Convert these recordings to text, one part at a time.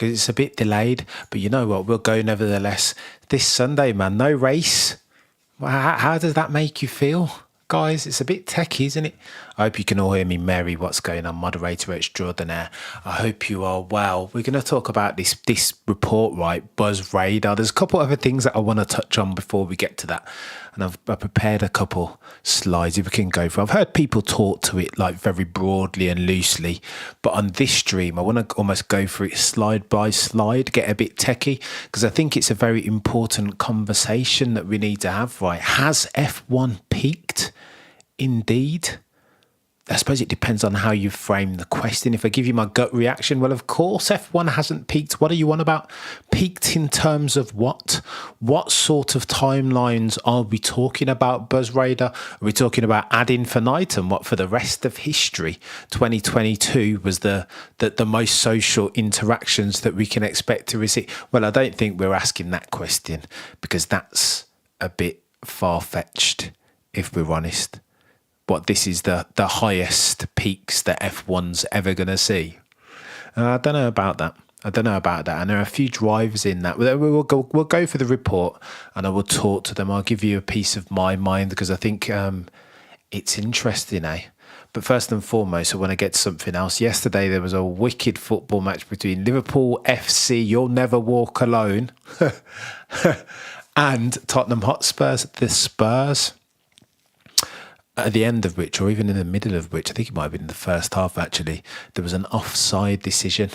because it's a bit delayed. But you know what? We'll go nevertheless. This Sunday, man, no race. Well, how does that make you feel? Guys, it's a bit techie, isn't it? I hope you can all hear me. Mary, what's going on? Moderator extraordinaire. I hope you are well. We're going to talk about this report, right? Buzz radar. There's a couple other things that I want to touch on before we get to that. And I've prepared a couple slides if we can go through. I've heard people talk to it like very broadly and loosely, but on this stream, I want to almost go through it slide by slide, get a bit techie, because I think it's a very important conversation that we need to have, right? Has F1 peaked? Indeed. I suppose it depends on how you frame the question. If I give you my gut reaction, well, of course, F1 hasn't peaked. What are you on about? Peaked in terms of what? What sort of timelines are we talking about, Buzz Radar? Are we talking about ad infinitum? What, for the rest of history? 2022 was the most social interactions that we can expect to receive. Well, I don't think we're asking that question, because that's a bit far-fetched, if we're honest. What, this is the highest peaks that F1's ever going to see? I don't know about that. And there are a few drivers in that. We'll go for the report, and I will talk to them. I'll give you a piece of my mind, because I think it's interesting, eh? But first and foremost, I want to get to something else. Yesterday, there was a wicked football match between Liverpool FC, You'll Never Walk Alone, and Tottenham Hotspurs, the Spurs. At the end of which, or even in the middle of which, I think it might have been in the first half actually, there was an offside decision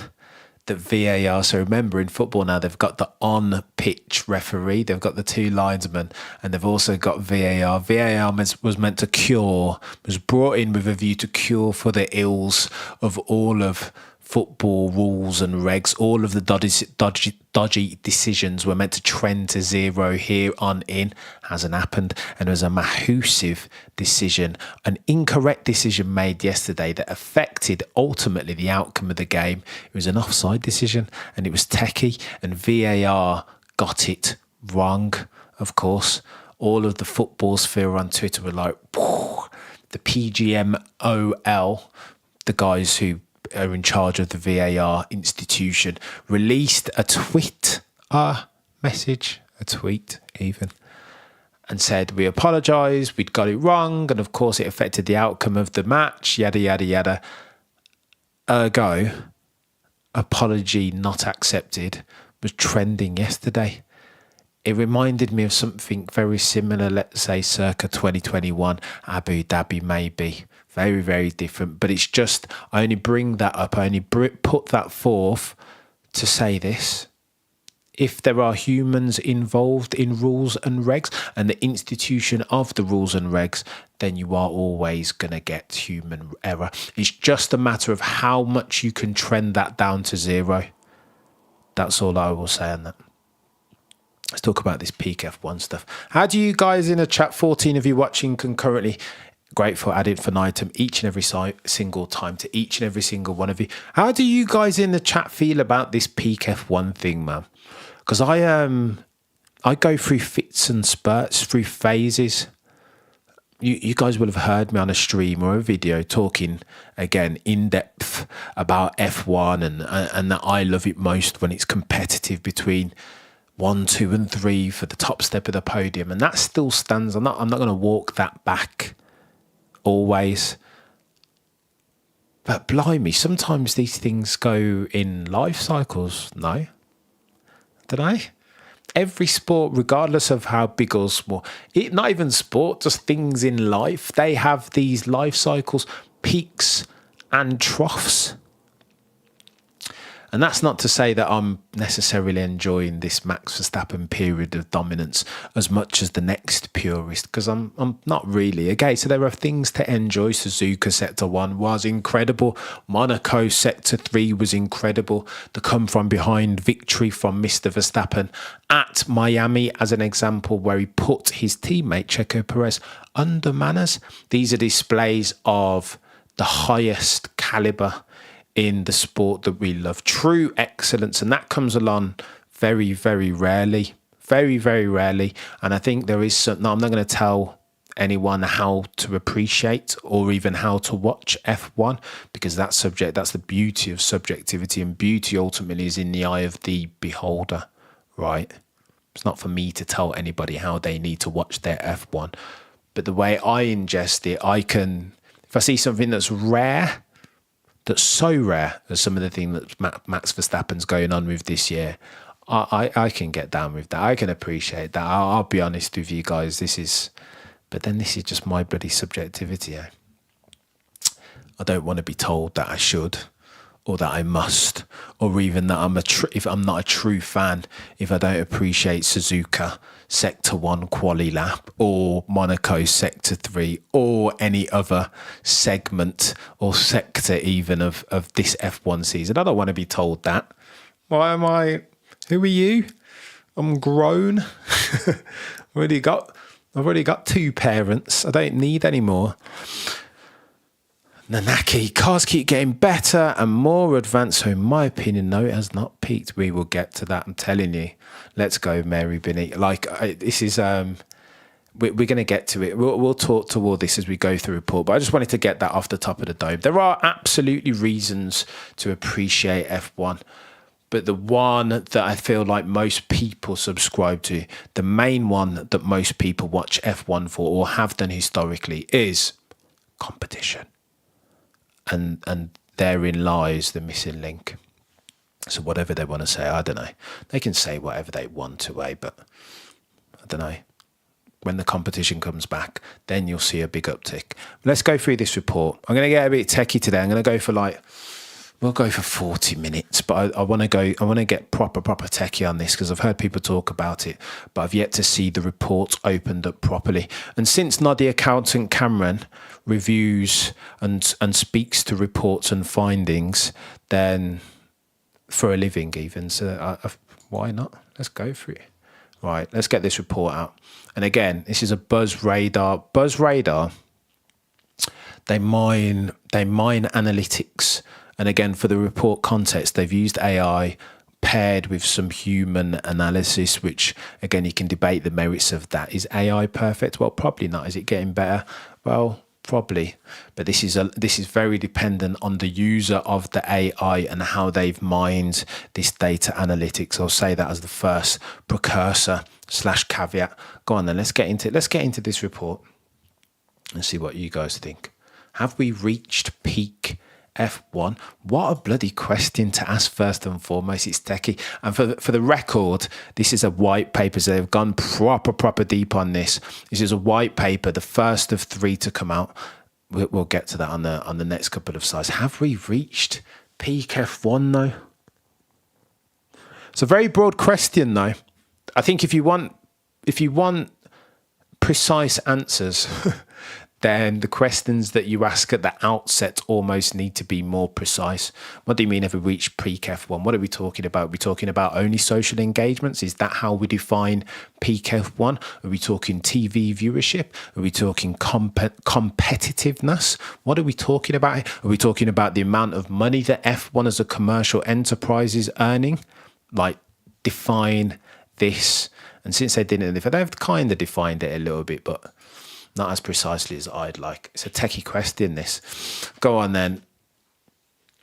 that VAR, so remember in football now they've got the on-pitch referee, they've got the two linesmen, and they've also got VAR. VAR was meant to cure, was brought in with a view to cure for the ills of all of football rules and regs. All of the dodgy decisions were meant to trend to zero here on in. Hasn't happened, and it was a massive decision, an incorrect decision made yesterday that affected ultimately the outcome of the game. It was an offside decision, and it was techie, and VAR got it wrong. Of course, all of the football sphere on Twitter were like, the PGMOL, the guys who are in charge of the VAR institution, released a tweet even, and said, we apologise, we'd got it wrong, and of course it affected the outcome of the match, yada, yada, yada. Ergo, apology not accepted was trending yesterday. It reminded me of something very similar, let's say circa 2021, Abu Dhabi maybe. Very, very different. But it's just, I only bring that up, I only put that forth to say this. If there are humans involved in rules and regs and the institution of the rules and regs, then you are always going to get human error. It's just a matter of how much you can trend that down to zero. That's all I will say on that. Let's talk about this peak F1 stuff. How do you guys in the chat, 14 of you watching concurrently, grateful ad infinitum each and every single time to each and every single one of you. How do you guys in the chat feel about this peak F1 thing, man? Because I go through fits and spurts, through phases. You guys will have heard me on a stream or a video talking, again, in depth about F1 and that I love it most when it's competitive between 1, 2 and 3 for the top step of the podium. And that still stands. I'm not going to walk that back always. But blimey, sometimes these things go in life cycles, no? Don't I? Every sport, regardless of how big or small, not even sport, just things in life, they have these life cycles, peaks and troughs. And that's not to say that I'm necessarily enjoying this Max Verstappen period of dominance as much as the next purist, because I'm not really. Okay, so there are things to enjoy. Suzuka Sector 1 was incredible. Monaco Sector 3 was incredible. The come from behind victory from Mr. Verstappen at Miami, as an example, where he put his teammate Checo Perez under manners. These are displays of the highest calibre in the sport that we love, true excellence, and that comes along very, very rarely, very, very rarely. And I think there is something. I'm not going to tell anyone how to appreciate or even how to watch F1, because that's the beauty of subjectivity, and beauty ultimately is in the eye of the beholder, right? It's not for me to tell anybody how they need to watch their F1, but the way I ingest it, I can, if I see something that's rare, that's so rare as some of the things that Max Verstappen's going on with this year, I can get down with that. I can appreciate that. I'll be honest with you guys. This is just my bloody subjectivity. Eh? I don't want to be told that I should, or that I must, or even that if I'm not a true fan, if I don't appreciate Suzuka Sector 1 quali lap, or Monaco Sector 3, or any other segment or sector even of this F1 season. I don't want to be told that. Why am I? Who are you? I'm grown. I've already got 2 parents. I don't need any more. Nanaki, cars keep getting better and more advanced. So in my opinion, no, it has not peaked. We will get to that. I'm telling you. Let's go, Mary Binney. This is we're going to get to it. We'll talk to all this as we go through the report. But I just wanted to get that off the top of the dome. There are absolutely reasons to appreciate F1. But the one that I feel like most people subscribe to, the main one that most people watch F1 for or have done historically, is competition. And therein lies the missing link. So whatever they want to say, I don't know. They can say whatever they want to, but I don't know. When the competition comes back, then you'll see a big uptick. Let's go through this report. I'm going to get a bit techie today. I'm going to go for we'll go for 40 minutes, but I want to get proper techie on this, because I've heard people talk about it, but I've yet to see the report opened up properly. And since Noddy Accountant Cameron reviews and speaks to reports and findings, then for a living even, so why not? Let's go for it. Right, let's get this report out. And again, this is a Buzz Radar. Buzz Radar, they mine analytics. And again, for the report context, they've used AI paired with some human analysis, which, again, you can debate the merits of that. Is AI perfect? Well, probably not. Is it getting better? Well, probably. But this is very dependent on the user of the AI and how they've mined this data analytics. I'll say that as the first precursor / caveat. Go on then, let's get into this report and see what you guys think. Have we reached peak F1? What a bloody question to ask first and foremost. It's techie. And for the record, this is a white paper, so they've gone proper deep on this. This is a white paper, the first of 3 to come out. We'll get to that on the next couple of slides. Have we reached peak F1 though? It's a very broad question though. I think if you want precise answers, then the questions that you ask at the outset almost need to be more precise. What do you mean have we reached peak F1? What are we talking about? Are we talking about only social engagements? Is that how we define peak F1? Are we talking TV viewership? Are we talking competitiveness? What are we talking about? Are we talking about the amount of money that F1 as a commercial enterprise is earning? Define this. And since they've kind of defined it a little bit, but not as precisely as I'd like. It's a techie question, this. Go on then.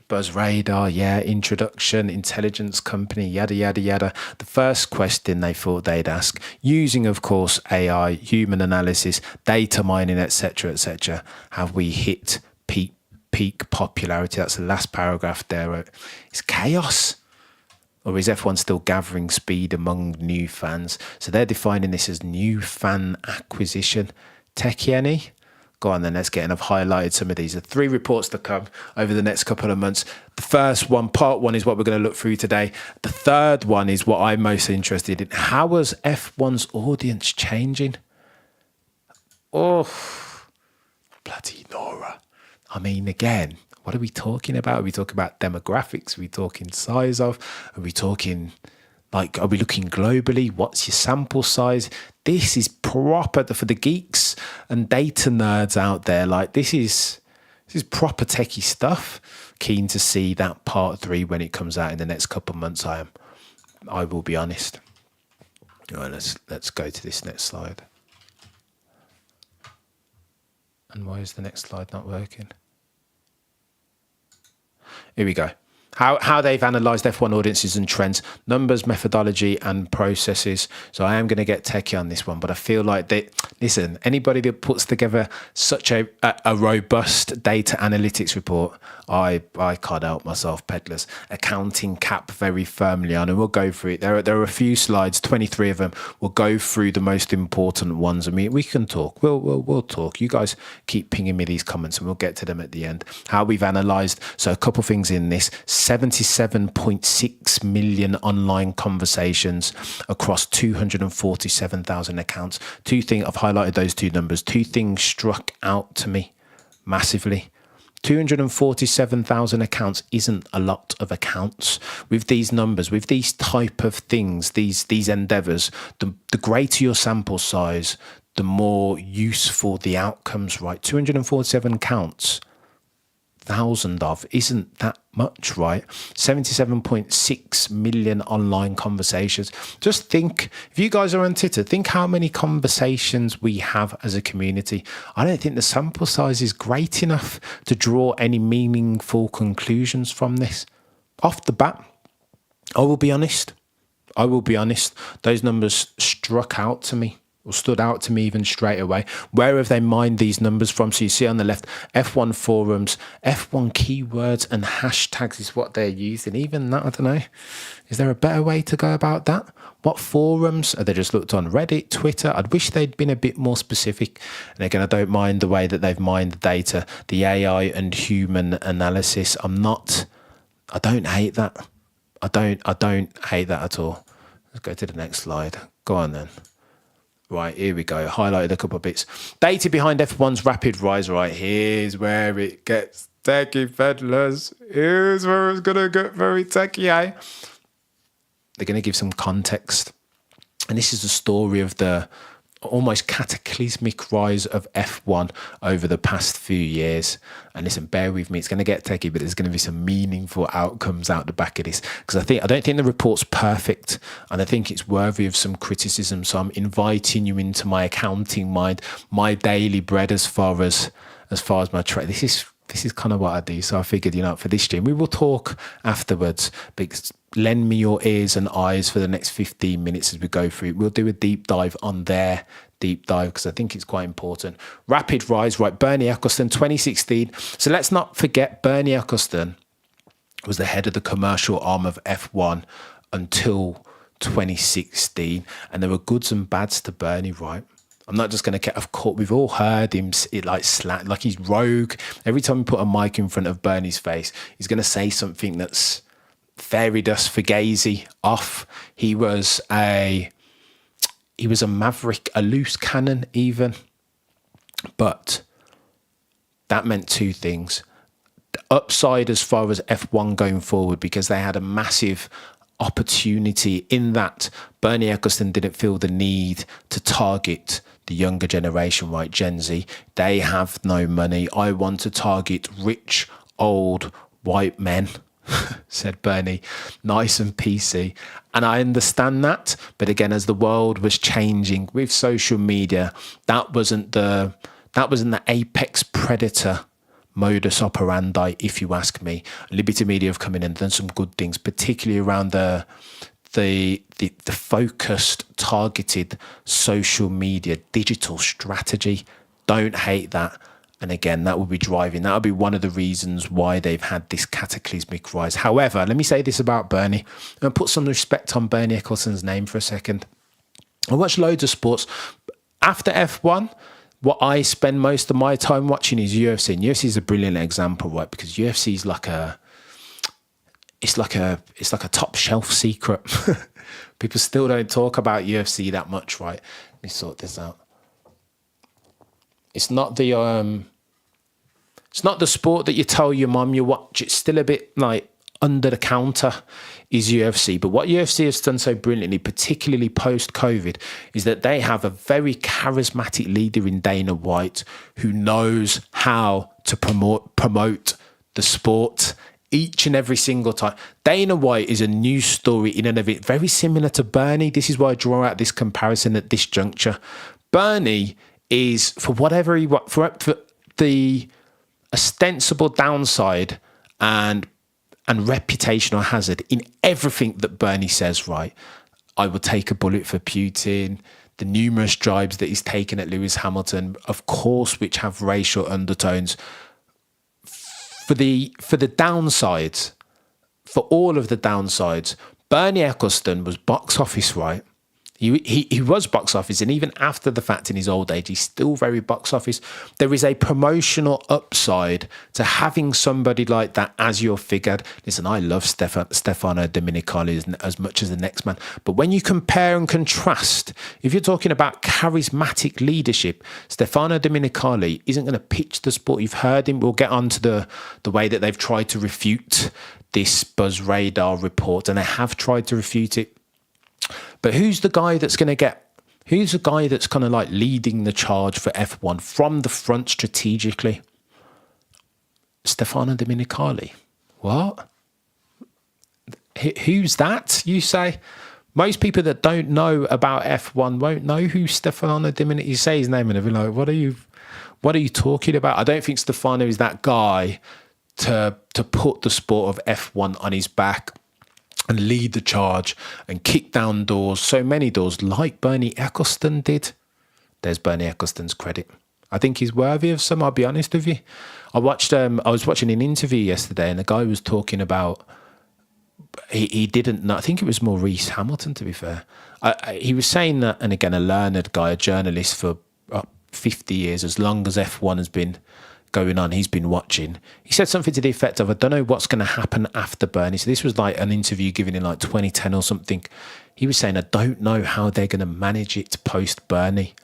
Buzz Radar, introduction, intelligence company, yada, yada, yada. The first question they thought they'd ask, using, of course, AI, human analysis, data mining, etc., have we hit peak popularity? That's the last paragraph there. It's chaos. Or is F1 still gathering speed among new fans? So they're defining this as new fan acquisition. Techie any? Go on then, let's get in. I've highlighted some of these. The 3 reports to come over the next couple of months. The first one, part 1, is what we're going to look through today. The third one is what I'm most interested in. How is F1's audience changing? Oh, bloody Nora. I mean, again, what are we talking about? Are we talking about demographics? Are we talking size of? Are we talking... are we looking globally? What's your sample size? This is proper for the geeks and data nerds out there. This is proper techie stuff. Keen to see that part 3 when it comes out in the next couple of months. I will be honest. All right, let's go to this next slide. And why is the next slide not working? Here we go. How they've analysed F1 audiences and trends, numbers, methodology, and processes. So I am going to get techie on this one, but I feel like listen, anybody that puts together such a robust data analytics report, I can't help myself, peddlers. Accounting cap very firmly on, and we'll go through it. There are a few slides, 23 of them. We'll go through the most important ones. I mean, we can talk. We'll talk. You guys keep pinging me these comments, and we'll get to them at the end. How we've analysed. So a couple things in this. 77.6 million online conversations across 247,000 accounts. I've highlighted those two numbers. Two things struck out to me massively. 247,000 accounts isn't a lot of accounts. With these numbers, with these type of things, these endeavours, the greater your sample size, the more useful the outcomes, right? 247 counts. 1,000 of isn't that much, right? 77.6 million online conversations. Just think, if you guys are on Twitter, think how many conversations we have as a community. I don't think the sample size is great enough to draw any meaningful conclusions from this. Off the bat, I will be honest. Those numbers struck out to me. Or stood out to me even straight away. Where have they mined these numbers from? So you see on the left, F1 forums, F1 keywords and hashtags is what they're using. Even that, I don't know. Is there a better way to go about that? What forums? Have they just looked on Reddit, Twitter? I'd wish they'd been a bit more specific. And again, I don't mind the way that they've mined the data, the AI and human analysis. I don't hate that. I don't hate that at all. Let's go to the next slide. Go on then. Right, here we go. Highlighted a couple of bits. Data behind F1's rapid rise. Right, here's where it gets techie, peddlers. Here's where it's going to get very techie, eh? They're going to give some context. And this is the story of the almost cataclysmic rise of F1 over the past few years. And listen, bear with me, it's going to get techie, but there's going to be some meaningful outcomes out the back of this, because I don't think the report's perfect, and I think it's worthy of some criticism. So I'm inviting you into my accounting mind, my daily bread as far as my trade. This is kind of what I do. So I figured, for this stream, we will talk afterwards, but lend me your ears and eyes for the next 15 minutes as we go through it. We'll do a deep dive on their deep dive, because I think it's quite important. Rapid rise, right? Bernie Ecclestone, 2016. So let's not forget, Bernie Ecclestone was the head of the commercial arm of F1 until 2016. And there were goods and bads to Bernie, right? I'm not just going to get off court. We've all heard him like he's rogue. Every time we put a mic in front of Bernie's face, he's going to say something that's fairy dust fugazi off. He was a maverick, a loose cannon even. But that meant two things. The upside as far as F1 going forward, because they had a massive opportunity in that Bernie Ecclestone didn't feel the need to target the younger generation, right? Gen Z. They have no money. I want to target rich, old, white men, said Bernie, nice and PC. And I understand that. But again, as the world was changing with social media, that wasn't the apex predator modus operandi, if you ask me. Liberty Media have come in and done some good things, particularly around the focused, targeted social media digital strategy. Don't hate that. And again, that will be one of the reasons why they've had this cataclysmic rise. However, let me say this about Bernie, and put some respect on Bernie Ecclestone's name for a second. I watch loads of sports. After F1, what I spend most of my time watching is UFC. And UFC is a brilliant example, right? Because UFC is like a top shelf secret. People still don't talk about UFC that much, right? Let me sort this out. It's not the sport that you tell your mum you watch. It's still a bit like under the counter is UFC. But what UFC has done so brilliantly, particularly post-COVID, is that they have a very charismatic leader in Dana White who knows how to promote the sport each and every single time. Dana White is a news story in and of it, very similar to Bernie. This is why I draw out this comparison at this juncture. Bernie is, for whatever he wants, the ostensible downside and reputational hazard in everything that Bernie says, right? I will take a bullet for Putin. The numerous jibes that he's taken at Lewis Hamilton, of course, which have racial undertones. For the downsides, for all of the downsides, Bernie Ecclestone was box office, right? He was box office, and even after the fact in his old age, he's still very box office. There is a promotional upside to having somebody like that as your figure. Listen, I love Stefano Domenicali as much as the next man. But when you compare and contrast, if you're talking about charismatic leadership, Stefano Domenicali isn't going to pitch the sport. You've heard him. We'll get on to the way that they've tried to refute this Buzz Radar report, and they have tried to refute it. But who's the guy that's kind of like leading the charge for F1 from the front strategically? Stefano Domenicali. What? Who's that, you say? Most people that don't know about F1 won't know who Stefano Domenicali. You say his name and they'll be like, what are you talking about? I don't think Stefano is that guy to put the sport of F1 on his back and lead the charge and kick down doors, so many doors, like Bernie Ecclestone did. There's Bernie Ecclestone's credit. I think he's worthy of some, I'll be honest with you. I was watching an interview yesterday, and the guy was talking about, he didn't know, I think it was Maurice Hamilton, to be fair. He was saying that, and again, a learned guy, a journalist for 50 years, as long as F1 has been going on, he's been watching. He said something to the effect of, I don't know what's going to happen after Bernie. So this was like an interview given in like 2010 or something. He was saying, I don't know how they're going to manage it post Bernie.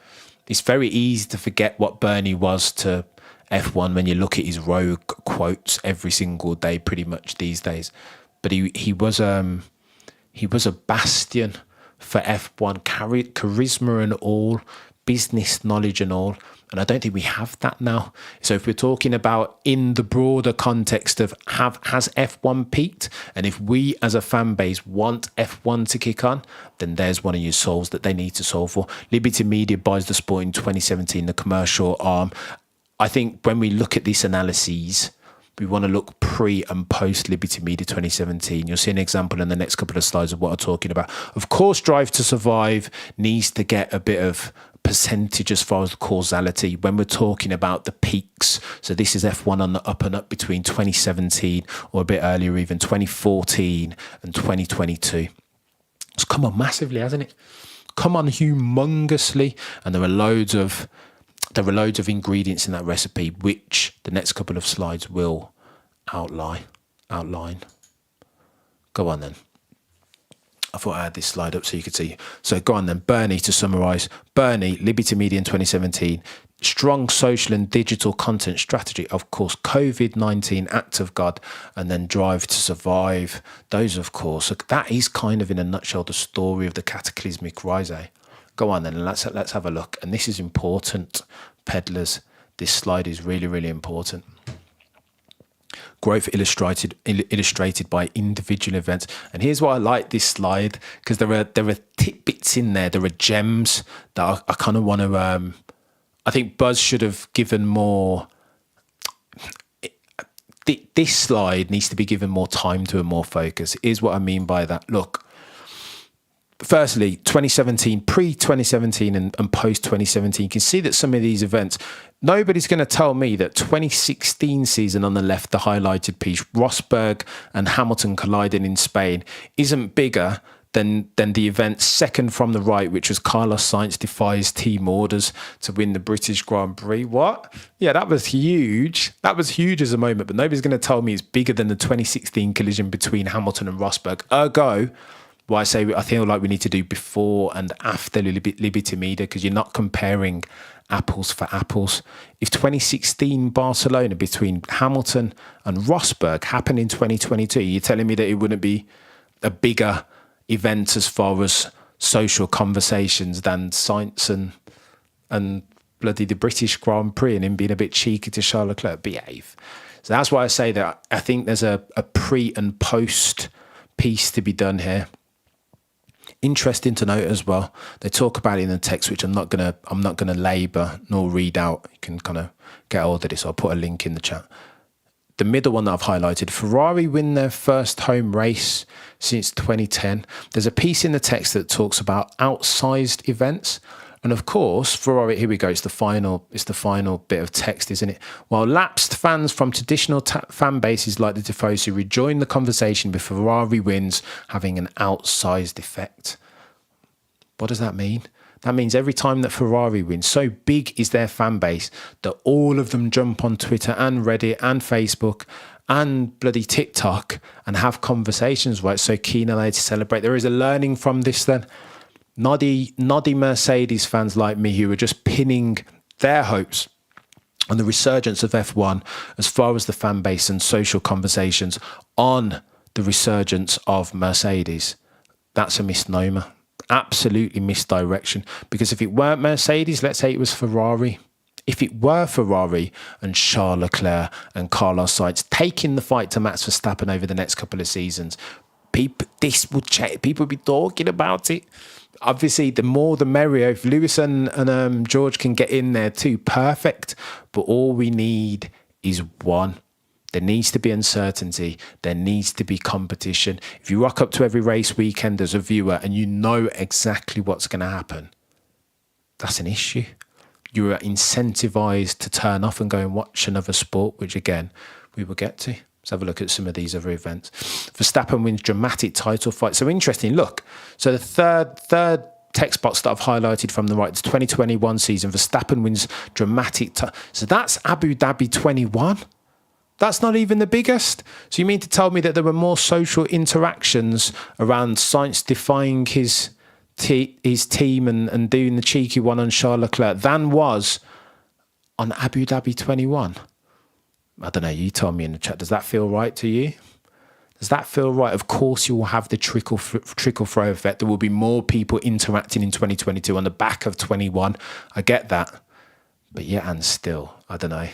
It's very easy to forget what Bernie was to F1 when you look at his rogue quotes every single day, pretty much these days. But he was a bastion for F1, charisma and all, business knowledge and all. And I don't think we have that now. So if we're talking about in the broader context of has F1 peaked? And if we as a fan base want F1 to kick on, then there's one of your solves that they need to solve for. Liberty Media buys the sport in 2017, the commercial arm. I think when we look at these analyses, we want to look pre and post Liberty Media 2017. You'll see an example in the next couple of slides of what I'm talking about. Of course, Drive to Survive needs to get a bit of percentage as far as the causality when we're talking about the peaks. So this is F1 on the up and up between 2017 or a bit earlier, even 2014 and 2022. It's come on massively, hasn't it? Come on humongously. And there are loads of ingredients in that recipe, which the next couple of slides will outline. Go on then. I thought I had this slide up so you could see. So go on then. Bernie, to summarise. Bernie, Liberty Media in 2017. Strong social and digital content strategy. Of course, COVID-19, act of God, and then Drive to Survive. Those, of course. So that is kind of, in a nutshell, the story of the cataclysmic rise. Go on then, and let's have a look. And this is important, peddlers. This slide is really, really important. Growth illustrated by individual events. And here's why I like this slide, because there are tidbits in there, there are gems that I kind of want to. I think Buzz should have given more. This slide needs to be given more time to and more focus. Here's what I mean by that. Look. Firstly, 2017, pre-2017 and post-2017, you can see that some of these events, nobody's going to tell me that 2016 season on the left, the highlighted piece, Rosberg and Hamilton colliding in Spain, isn't bigger than the event second from the right, which was Carlos Sainz defies team orders to win the British Grand Prix. What? Yeah, that was huge. That was huge as a moment, but nobody's going to tell me it's bigger than the 2016 collision between Hamilton and Rosberg. Ergo, I feel like we need to do before and after Liberty Media, because you're not comparing apples for apples. If 2016 Barcelona between Hamilton and Rosberg happened in 2022, you're telling me that it wouldn't be a bigger event as far as social conversations than Sainz and bloody the British Grand Prix and him being a bit cheeky to Charles Leclerc? Behave. So that's why I say that I think there's a pre and post piece to be done here. Interesting to note as well. They talk about it in the text, which I'm not gonna labour nor read out. You can kind of get hold of this. I'll put a link in the chat. The middle one that I've highlighted, Ferrari win their first home race since 2010. There's a piece in the text that talks about outsized events. And of course, Ferrari, here we go, it's the final bit of text, isn't it? While lapsed fans from traditional fan bases like the Tifosi rejoin the conversation with Ferrari wins having an outsized effect. What does that mean? That means every time that Ferrari wins, so big is their fan base that all of them jump on Twitter and Reddit and Facebook and bloody TikTok and have conversations where it's so keen are they to celebrate. There is a learning from this then. Noddy Mercedes fans like me who are just pinning their hopes on the resurgence of F1 as far as the fan base and social conversations on the resurgence of Mercedes. That's a misnomer. Absolutely misdirection. Because if it weren't Mercedes, let's say it was Ferrari. If it were Ferrari and Charles Leclerc and Carlos Sainz taking the fight to Max Verstappen over the next couple of seasons, people would be talking about it. Obviously, the more the merrier. If Lewis and George can get in there too, perfect. But all we need is one. There needs to be uncertainty. There needs to be competition. If you rock up to every race weekend as a viewer and you know exactly what's going to happen, that's an issue. You are incentivized to turn off and go and watch another sport, which again, we will get to. Let's have a look at some of these other events. Verstappen wins dramatic title fight. So interesting, look. So the third text box that I've highlighted from the right, the 2021 season, Verstappen wins dramatic. So that's Abu Dhabi 21. That's not even the biggest. So you mean to tell me that there were more social interactions around Sainz defying his team and doing the cheeky one on Charles Leclerc than was on Abu Dhabi 21? I don't know, you tell me in the chat. Does that feel right to you? Does that feel right? Of course you will have the trickle throw effect. There will be more people interacting in 2022 on the back of 21. I get that. But yeah, and still, I don't know.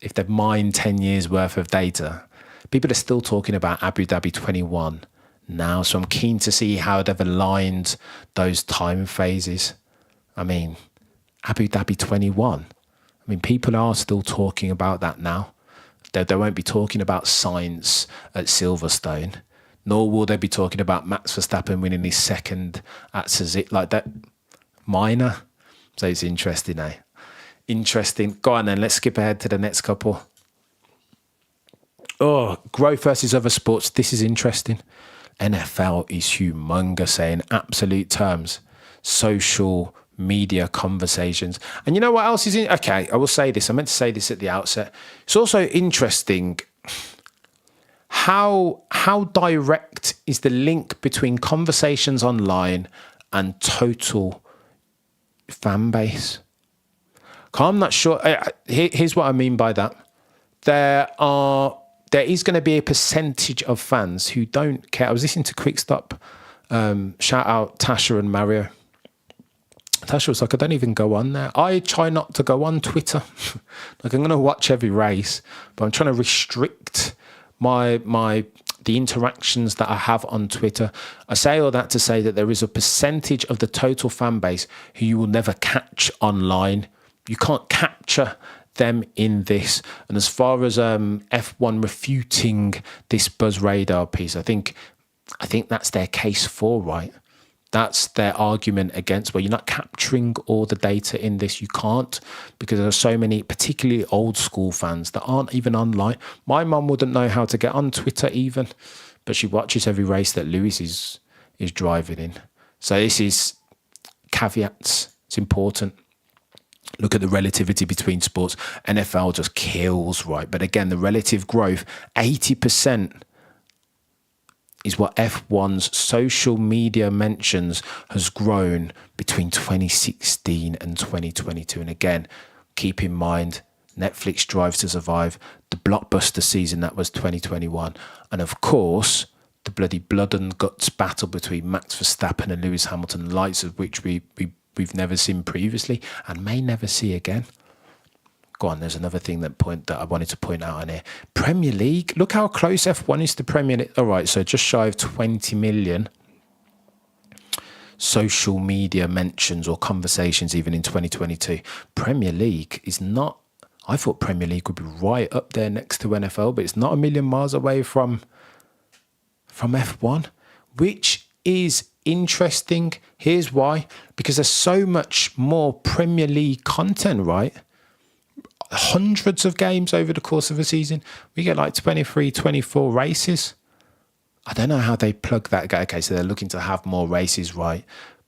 If they've mined 10 years worth of data, people are still talking about Abu Dhabi 21 now. So I'm keen to see how they've aligned those time phases. I mean, Abu Dhabi 21. I mean, people are still talking about that now. They won't be talking about Sainz at Silverstone, nor will they be talking about Max Verstappen winning his second at Suzuka, like that. Minor. So it's interesting, eh? Interesting. Go on then, let's skip ahead to the next couple. Oh, growth versus other sports. This is interesting. NFL is humongous, in absolute terms. Social media conversations. And you know what else is in? Okay, I will say this. I meant to say this at the outset. It's also interesting how direct is the link between conversations online and total fan base. I'm not sure. Here's what I mean by that. There is going to be a percentage of fans who don't care. I was listening to Quick Stop. Shout out Tasha and Mario. Tasha was like, I don't even go on there. I try not to go on Twitter. Like, I'm going to watch every race, but I'm trying to restrict the interactions that I have on Twitter. I say all that to say that there is a percentage of the total fan base who you will never catch online. You can't capture them in this. And as far as F1 refuting this Buzz Radar piece, I think that's their case for, right? That's their argument against, well, you're not capturing all the data in this. You can't, because there are so many, particularly old school fans that aren't even online. My mum wouldn't know how to get on Twitter even, but she watches every race that Lewis is driving in. So this is caveats. It's important. Look at the relativity between sports. NFL just kills, right? But again, the relative growth, 80% is what F1's social media mentions has grown between 2016 and 2022. And again, keep in mind, Netflix Drive to Survive, the blockbuster season that was 2021. And of course, the bloody blood and guts battle between Max Verstappen and Lewis Hamilton, lights of which we've never seen previously and may never see again. Go on, there's another thing that I wanted to point out on here. Premier League, look how close F1 is to Premier League. All right, so just shy of 20 million. social media mentions or conversations even in 2022. Premier League is not, I thought Premier League would be right up there next to NFL, but it's not a million miles away from F1, which is interesting. Here's why. Because there's so much more Premier League content, right? Hundreds of games over the course of a season. We get like 23, 24 races. I don't know how they plug that. Okay, so they're looking to have more races, right?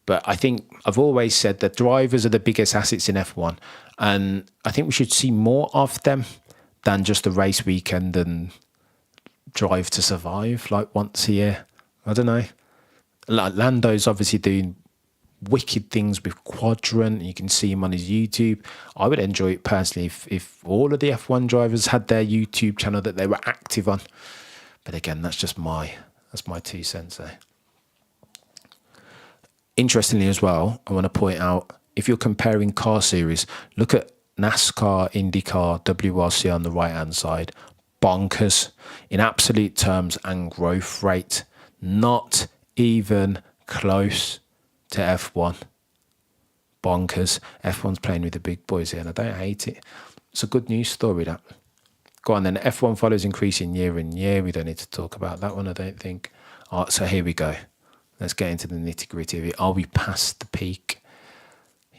But I think I've always said that drivers are the biggest assets in F1. And I think we should see more of them than just a race weekend and Drive to Survive like once a year. I don't know. Like Lando's obviously doing wicked things with Quadrant. You can see him on his YouTube. I would enjoy it personally if all of the F1 drivers had their YouTube channel that they were active on. But again, that's my 2 cents there. Interestingly as well, I want to point out, if you're comparing car series, look at NASCAR, IndyCar, WRC on the right-hand side. Bonkers in absolute terms and growth rate. Not even close to F1. Bonkers. F1's playing with the big boys here, and I don't hate it. It's a good news story, that. Go on then. F1 follows increasing year in year. We don't need to talk about that one, I don't think. So here we go. Let's get into the nitty gritty of it. Are we past the peak?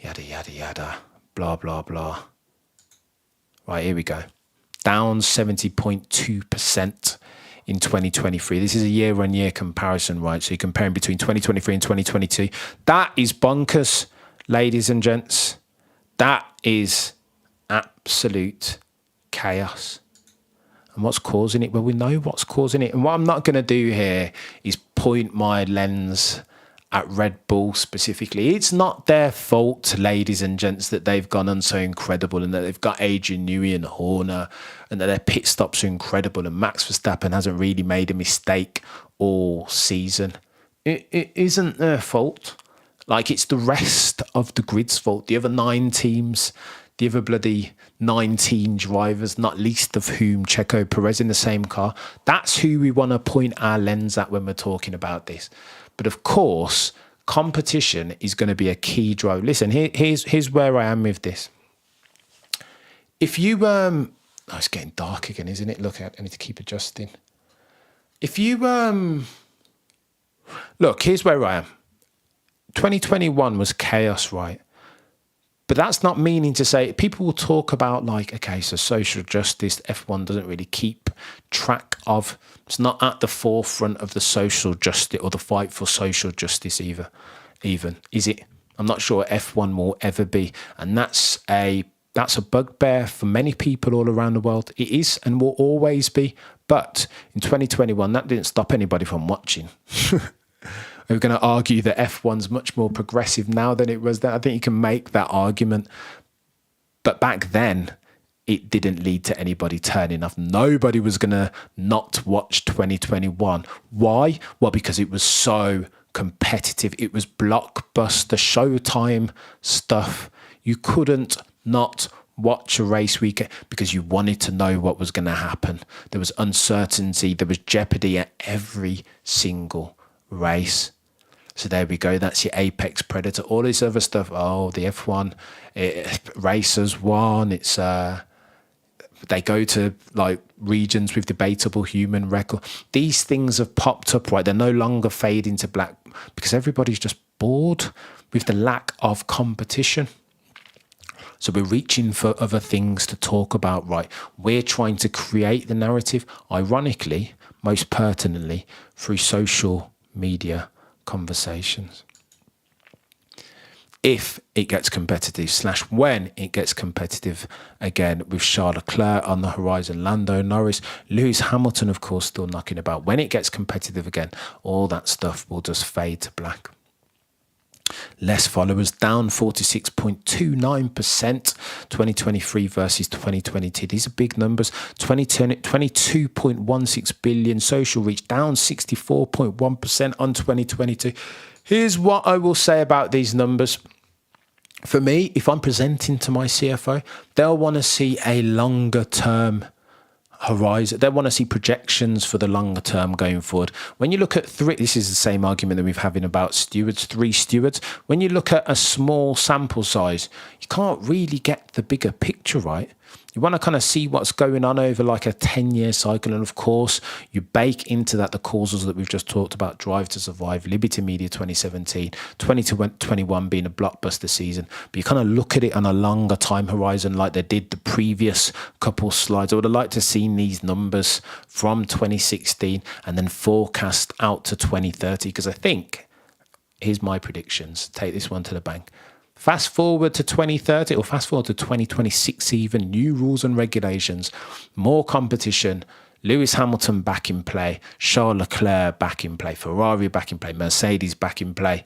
Yada, yada, yada. Blah, blah, blah. Right, here we go. Down 70.2% in 2023. This is a year-on-year comparison, right? So you're comparing between 2023 and 2022. That is bonkers, ladies and gents. That is absolute chaos. And what's causing it? Well, we know what's causing it. And what I'm not going to do here is point my lens at Red Bull specifically. It's not their fault, ladies and gents, that they've gone on so incredible and that they've got Adrian Newey and Horner and that their pit stops are incredible and Max Verstappen hasn't really made a mistake all season. It isn't their fault. Like, it's the rest of the grid's fault. The other 9 teams, the other bloody 19 drivers, not least of whom Checo Perez in the same car. That's who we want to point our lens at when we're talking about this. But of course, competition is going to be a key drive. Listen, here's where I am with this. If you oh, it's getting dark again, isn't it? Look, I need to keep adjusting. If you look, here's where I am. 2021 was chaos, right? But that's not meaning to say, people will talk about like, okay, so social justice, F1 doesn't really keep track of, it's not at the forefront of the social justice or the fight for social justice even, is it? I'm not sure F1 will ever be. And that's a bugbear for many people all around the world. It is and will always be. But in 2021, that didn't stop anybody from watching. We're going to argue that F1's much more progressive now than it was then. I think you can make that argument. But back then, it didn't lead to anybody turning off. Nobody was going to not watch 2021. Why? Well, because it was so competitive. It was blockbuster, Showtime stuff. You couldn't not watch a race weekend because you wanted to know what was going to happen. There was uncertainty. There was jeopardy at every single race. So there we go. That's your apex predator. All this other stuff. Oh, the F1 racers won. It's they go to like regions with debatable human record. These things have popped up, right? They're no longer fade into black because everybody's just bored with the lack of competition. So we're reaching for other things to talk about, right? We're trying to create the narrative, ironically, most pertinently, through social media conversations. If it gets competitive / when it gets competitive again, with Charles Leclerc on the horizon, Lando Norris, Lewis Hamilton, of course, still knocking about. When it gets competitive again, all that stuff will just fade to black. Less followers, down 46.29%, 2023 versus 2022. These are big numbers. 22.16 billion social reach, down 64.1% on 2022. Here's what I will say about these numbers. For me, if I'm presenting to my CFO, they'll want to see a longer term horizon. They want to see projections for the longer term going forward. When you look at this is the same argument that we've having about stewards, 3 stewards. When you look at a small sample size, you can't really get the bigger picture, right? You want to kind of see what's going on over like a 10-year cycle. And of course, you bake into that the causes that we've just talked about: Drive to Survive, Liberty Media 2017, 2021 being a blockbuster season. But you kind of look at it on a longer time horizon like they did the previous couple slides. I would have liked to have seen these numbers from 2016 and then forecast out to 2030, because I think, here's my predictions, take this one to the bank. Fast forward to 2030 or fast forward to 2026 even, new rules and regulations, more competition, Lewis Hamilton back in play, Charles Leclerc back in play, Ferrari back in play, Mercedes back in play.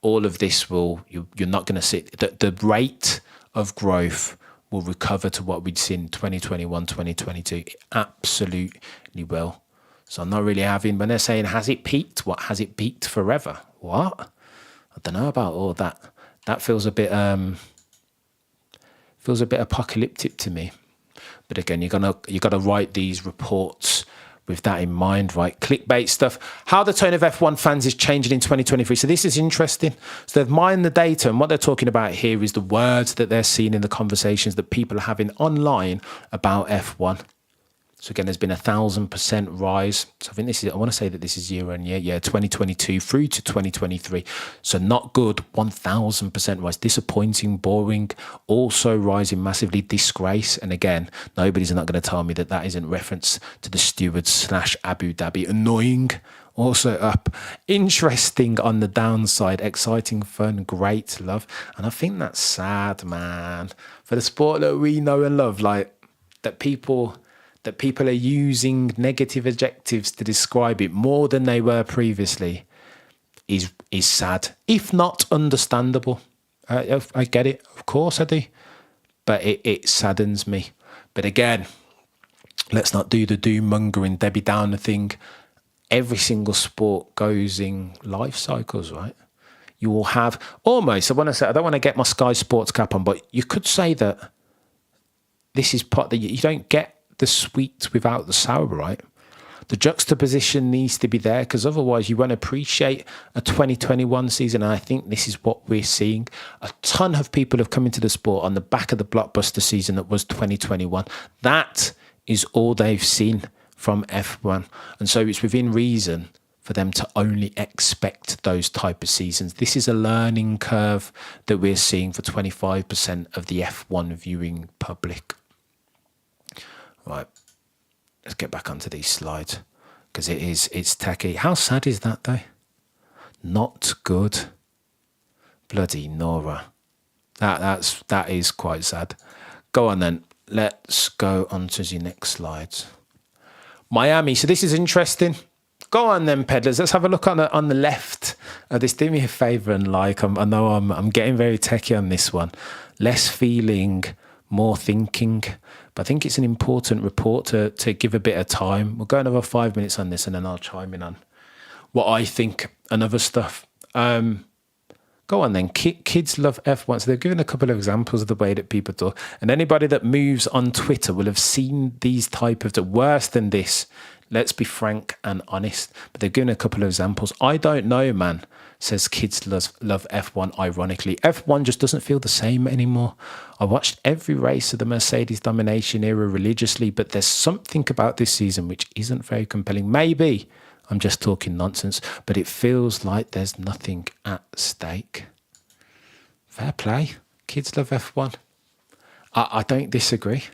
All of this you're not going to see, the rate of growth will recover to what we'd seen in 2021, 2022. It absolutely will. So I'm not really having, when they're saying, has it peaked? What, has it peaked forever? What? I don't know about all that. That feels a bit apocalyptic to me. But again, you gotta write these reports with that in mind, right? Clickbait stuff. How the tone of F1 fans is changing in 2023. So this is interesting. So they've mined the data, and what they're talking about here is the words that they're seeing in the conversations that people are having online about F1. So again, there's been 1,000% rise. So I think I want to say that this is year on year. Yeah, 2022 through to 2023. So not good, 1,000% rise. Disappointing, boring, also rising massively. Disgrace. And again, nobody's not going to tell me that that isn't reference to the stewards / Abu Dhabi. Annoying, also up. Interesting on the downside. Exciting, fun, great, love. And I think that's sad, man. For the sport that we know and love, like that people are using negative adjectives to describe it more than they were previously is sad, if not understandable. I get it, of course I do, but it saddens me. But again, let's not do the doom mongering, Debbie Downer thing. Every single sport goes in life cycles, right? You will have almost, I don't want to get my Sky Sports cap on, but you could say that this is part that you don't get the sweet without the sour, right? The juxtaposition needs to be there, because otherwise you won't appreciate a 2021 season. And I think this is what we're seeing. A ton of people have come into the sport on the back of the blockbuster season that was 2021. That is all they've seen from F1. And so it's within reason for them to only expect those type of seasons. This is a learning curve that we're seeing for 25% of the F1 viewing public. Right, let's get back onto these slides, because it's tacky. How sad is that though? Not good. Bloody Nora. That is quite sad. Go on then. Let's go on to the next slides. Miami. So this is interesting. Go on then, peddlers. Let's have a look on the left of this. Do me a favour and like. I know I'm getting very techie on this one. Less feeling, more thinking. But I think it's an important report to give a bit of time. We'll go another 5 minutes on this, and then I'll chime in on what I think and other stuff. Go on then. Kids love F1. So they've given a couple of examples of the way that people talk. And anybody that moves on Twitter will have seen these type of, worse than this. Let's be frank and honest. But they've given a couple of examples. I don't know, man, says kids love F1, ironically. F1 just doesn't feel the same anymore. I watched every race of the Mercedes domination era religiously, but there's something about this season which isn't very compelling. Maybe I'm just talking nonsense, but it feels like there's nothing at stake. Fair play. Kids love F1. I don't disagree.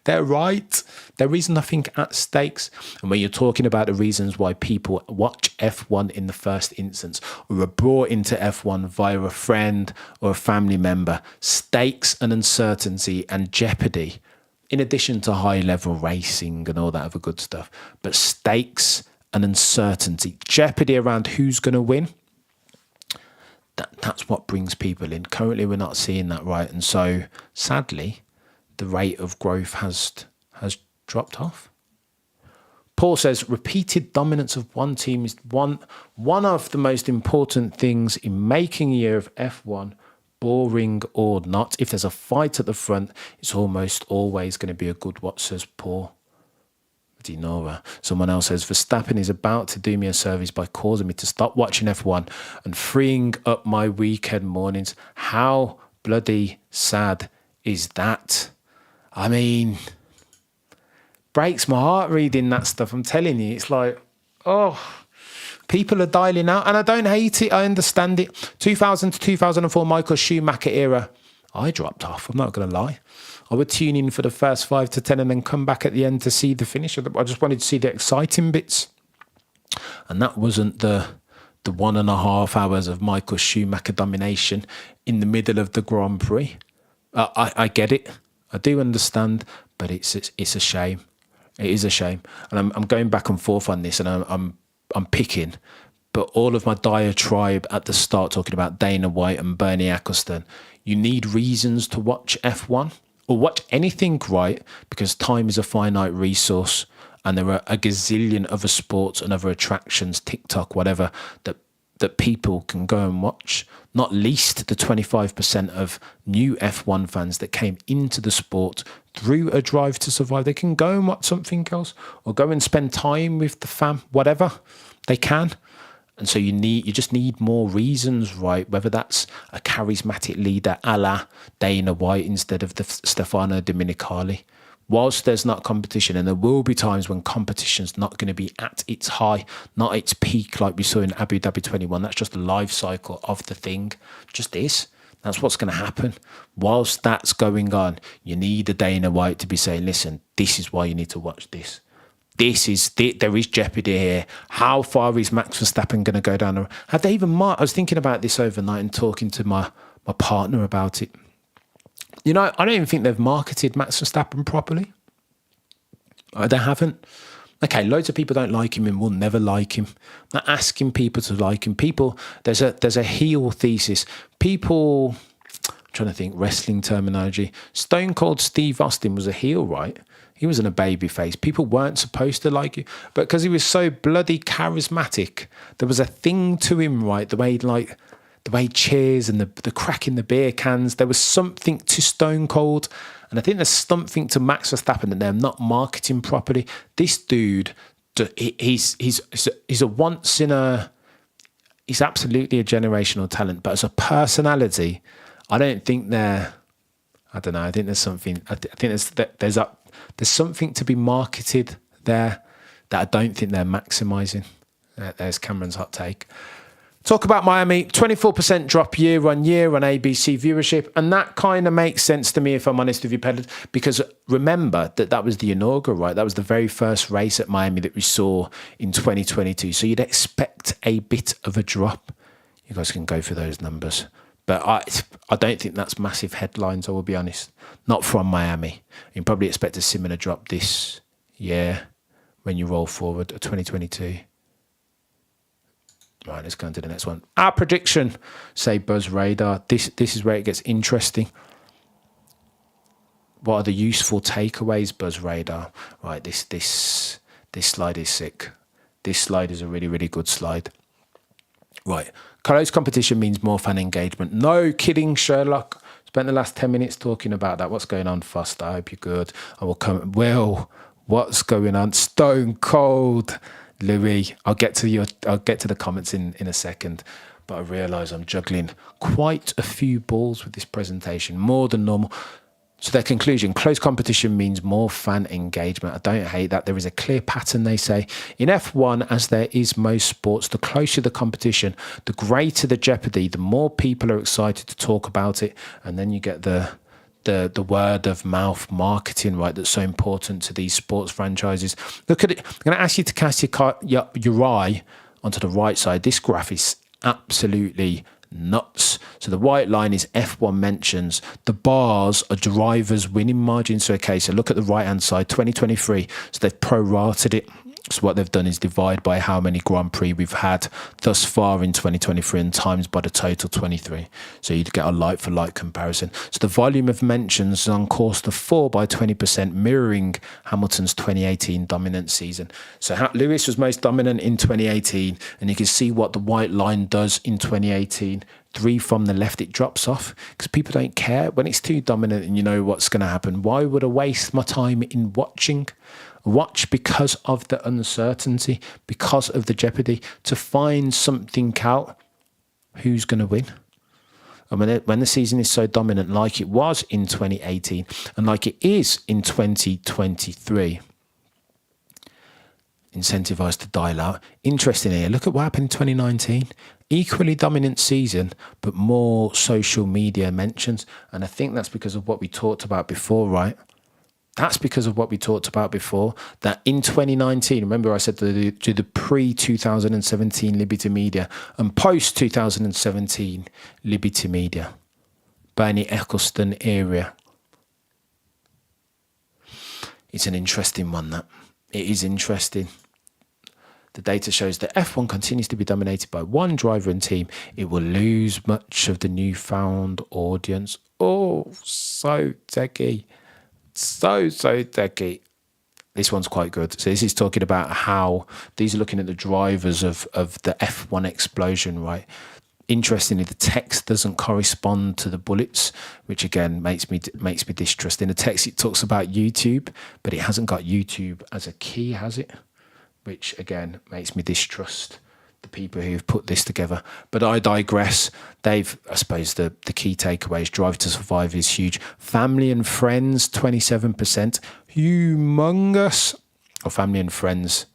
They're right. There is nothing at stakes. And when you're talking about the reasons why people watch F1 in the first instance, or are brought into F1 via a friend or a family member, stakes and uncertainty and jeopardy, in addition to high-level racing and all that other good stuff, but stakes and uncertainty, jeopardy around who's going to win, that's what brings people in. Currently, we're not seeing that, right? And so, sadly, the rate of growth has dropped off. Paul says, repeated dominance of one team is one of the most important things in making a year of F1 boring or not. If there's a fight at the front, it's almost always going to be a good watch, says Paul Dinora. Someone else says, Verstappen is about to do me a service by causing me to stop watching F1 and freeing up my weekend mornings. How bloody sad is that? I mean, breaks my heart reading that stuff. I'm telling you, it's like, oh, people are dialing out, and I don't hate it. I understand it. 2000 to 2004 Michael Schumacher era, I dropped off. I'm not going to lie. I would tune in for the first 5 to 10 and then come back at the end to see the finish. I just wanted to see the exciting bits. And that wasn't the 1.5 hours of Michael Schumacher domination in the middle of the Grand Prix. I get it. I do understand, but it's a shame. It is a shame. And I'm going back and forth on this, and I'm picking. But all of my diatribe at the start talking about Dana White and Bernie Ecclestone, you need reasons to watch F1. Or watch anything, right? Because time is a finite resource, and there are a gazillion other sports and other attractions, TikTok, whatever, that people can go and watch. Not least the 25% of new F1 fans that came into the sport through a drive to survive. They can go and watch something else, or go and spend time with the fam, whatever they can. And so you just need more reasons, right? Whether that's a charismatic leader a la Dana White instead of the Stefano Domenicali. Whilst there's not competition, and there will be times when competition's not going to be at its high, not its peak like we saw in Abu Dhabi 21. That's just the life cycle of the thing. Just is. That's what's going to happen. Whilst that's going on, you need a Dana White to be saying, listen, this is why you need to watch this. There is jeopardy here. How far is Max Verstappen going to go down? Have they even I was thinking about this overnight and talking to my partner about it. You know, I don't even think they've marketed Max Verstappen properly. They haven't. Okay, loads of people don't like him and will never like him. I'm not asking people to like him. There's a heel thesis. I'm trying to think wrestling terminology. Stone Cold Steve Austin was a heel, right? He wasn't a baby face. People weren't supposed to like him. But because he was so bloody charismatic, there was a thing to him, right? The way he cheers and the crack in the beer cans. There was something to Stone Cold. And I think there's something to Max Verstappen that they're not marketing properly. This dude, he's absolutely a generational talent. But as a personality, I don't think they're, I don't know. I think there's something. I think there's something to be marketed there that I don't think they're maximising. There's Cameron's hot take. Talk about Miami, 24% drop year on year on ABC viewership. And that kind of makes sense to me, if I'm honest with you, Pedal, because remember that was the inaugural, right? That was the very first race at Miami that we saw in 2022. So you'd expect a bit of a drop. You guys can go for those numbers. But I don't think that's massive headlines, I will be honest. Not from Miami. You probably expect a similar drop this year when you roll forward to 2022. Right, let's go on to the next one. Our prediction, say Buzz Radar. This is where it gets interesting. What are the useful takeaways, Buzz Radar? Right, this slide is sick. This slide is a really, really good slide. Right, close competition means more fan engagement. No kidding, Sherlock. Spent the last 10 minutes talking about that. What's going on, Foster? I hope you're good. I will come. Well, what's going on? Stone Cold. Louis, I'll get to the comments in a second, but I realise I'm juggling quite a few balls with this presentation, more than normal. So their conclusion, close competition means more fan engagement. I don't hate that. There is a clear pattern, they say. In F1, as there is most sports, the closer the competition, the greater the jeopardy, the more people are excited to talk about it. And then you get the word of mouth marketing, right, that's so important to these sports franchises. Look at it. I'm going to ask you to cast your eye onto the right side. This graph is absolutely nuts. So the white line is F1 mentions. The bars are drivers' winning margins. So, okay, so look at the right-hand side, 2023. So they've prorated it. So what they've done is divide by how many Grand Prix we've had thus far in 2023 and times by the total 23. So you'd get a like-for-like comparison. So the volume of mentions is on course to fall by 20%, mirroring Hamilton's 2018 dominant season. So Lewis was most dominant in 2018, and you can see what the white line does in 2018. 3 from the left, it drops off because people don't care. When it's too dominant and you know what's going to happen, why would I waste my time in watching? Watch because of the uncertainty, because of the jeopardy, to find something out. Who's going to win? And when the season is so dominant like it was in 2018 and like it is in 2023, incentivized to dial out. Interesting here, look at what happened in 2019. Equally dominant season, but more social media mentions. And I think that's because of what we talked about before, right? That's because of what we talked about before, that in 2019, remember I said to the pre-2017 Liberty Media and post-2017 Liberty Media, Bernie Ecclestone area. It's an interesting one, that. It is interesting. The data shows that F1 continues to be dominated by one driver and team. It will lose much of the newfound audience. Oh, so techie. So techie. This one's quite good. So this is talking about how these are looking at the drivers of the F1 explosion, right? Interestingly, the text doesn't correspond to the bullets, which again makes me distrust. In the text, it talks about YouTube, but it hasn't got YouTube as a key, has it? Which again makes me distrust the people who've put this together. But I digress. I suppose the key takeaways: Drive to Survive is huge. Family and Friends, 27%, humongous. Or Family and Friends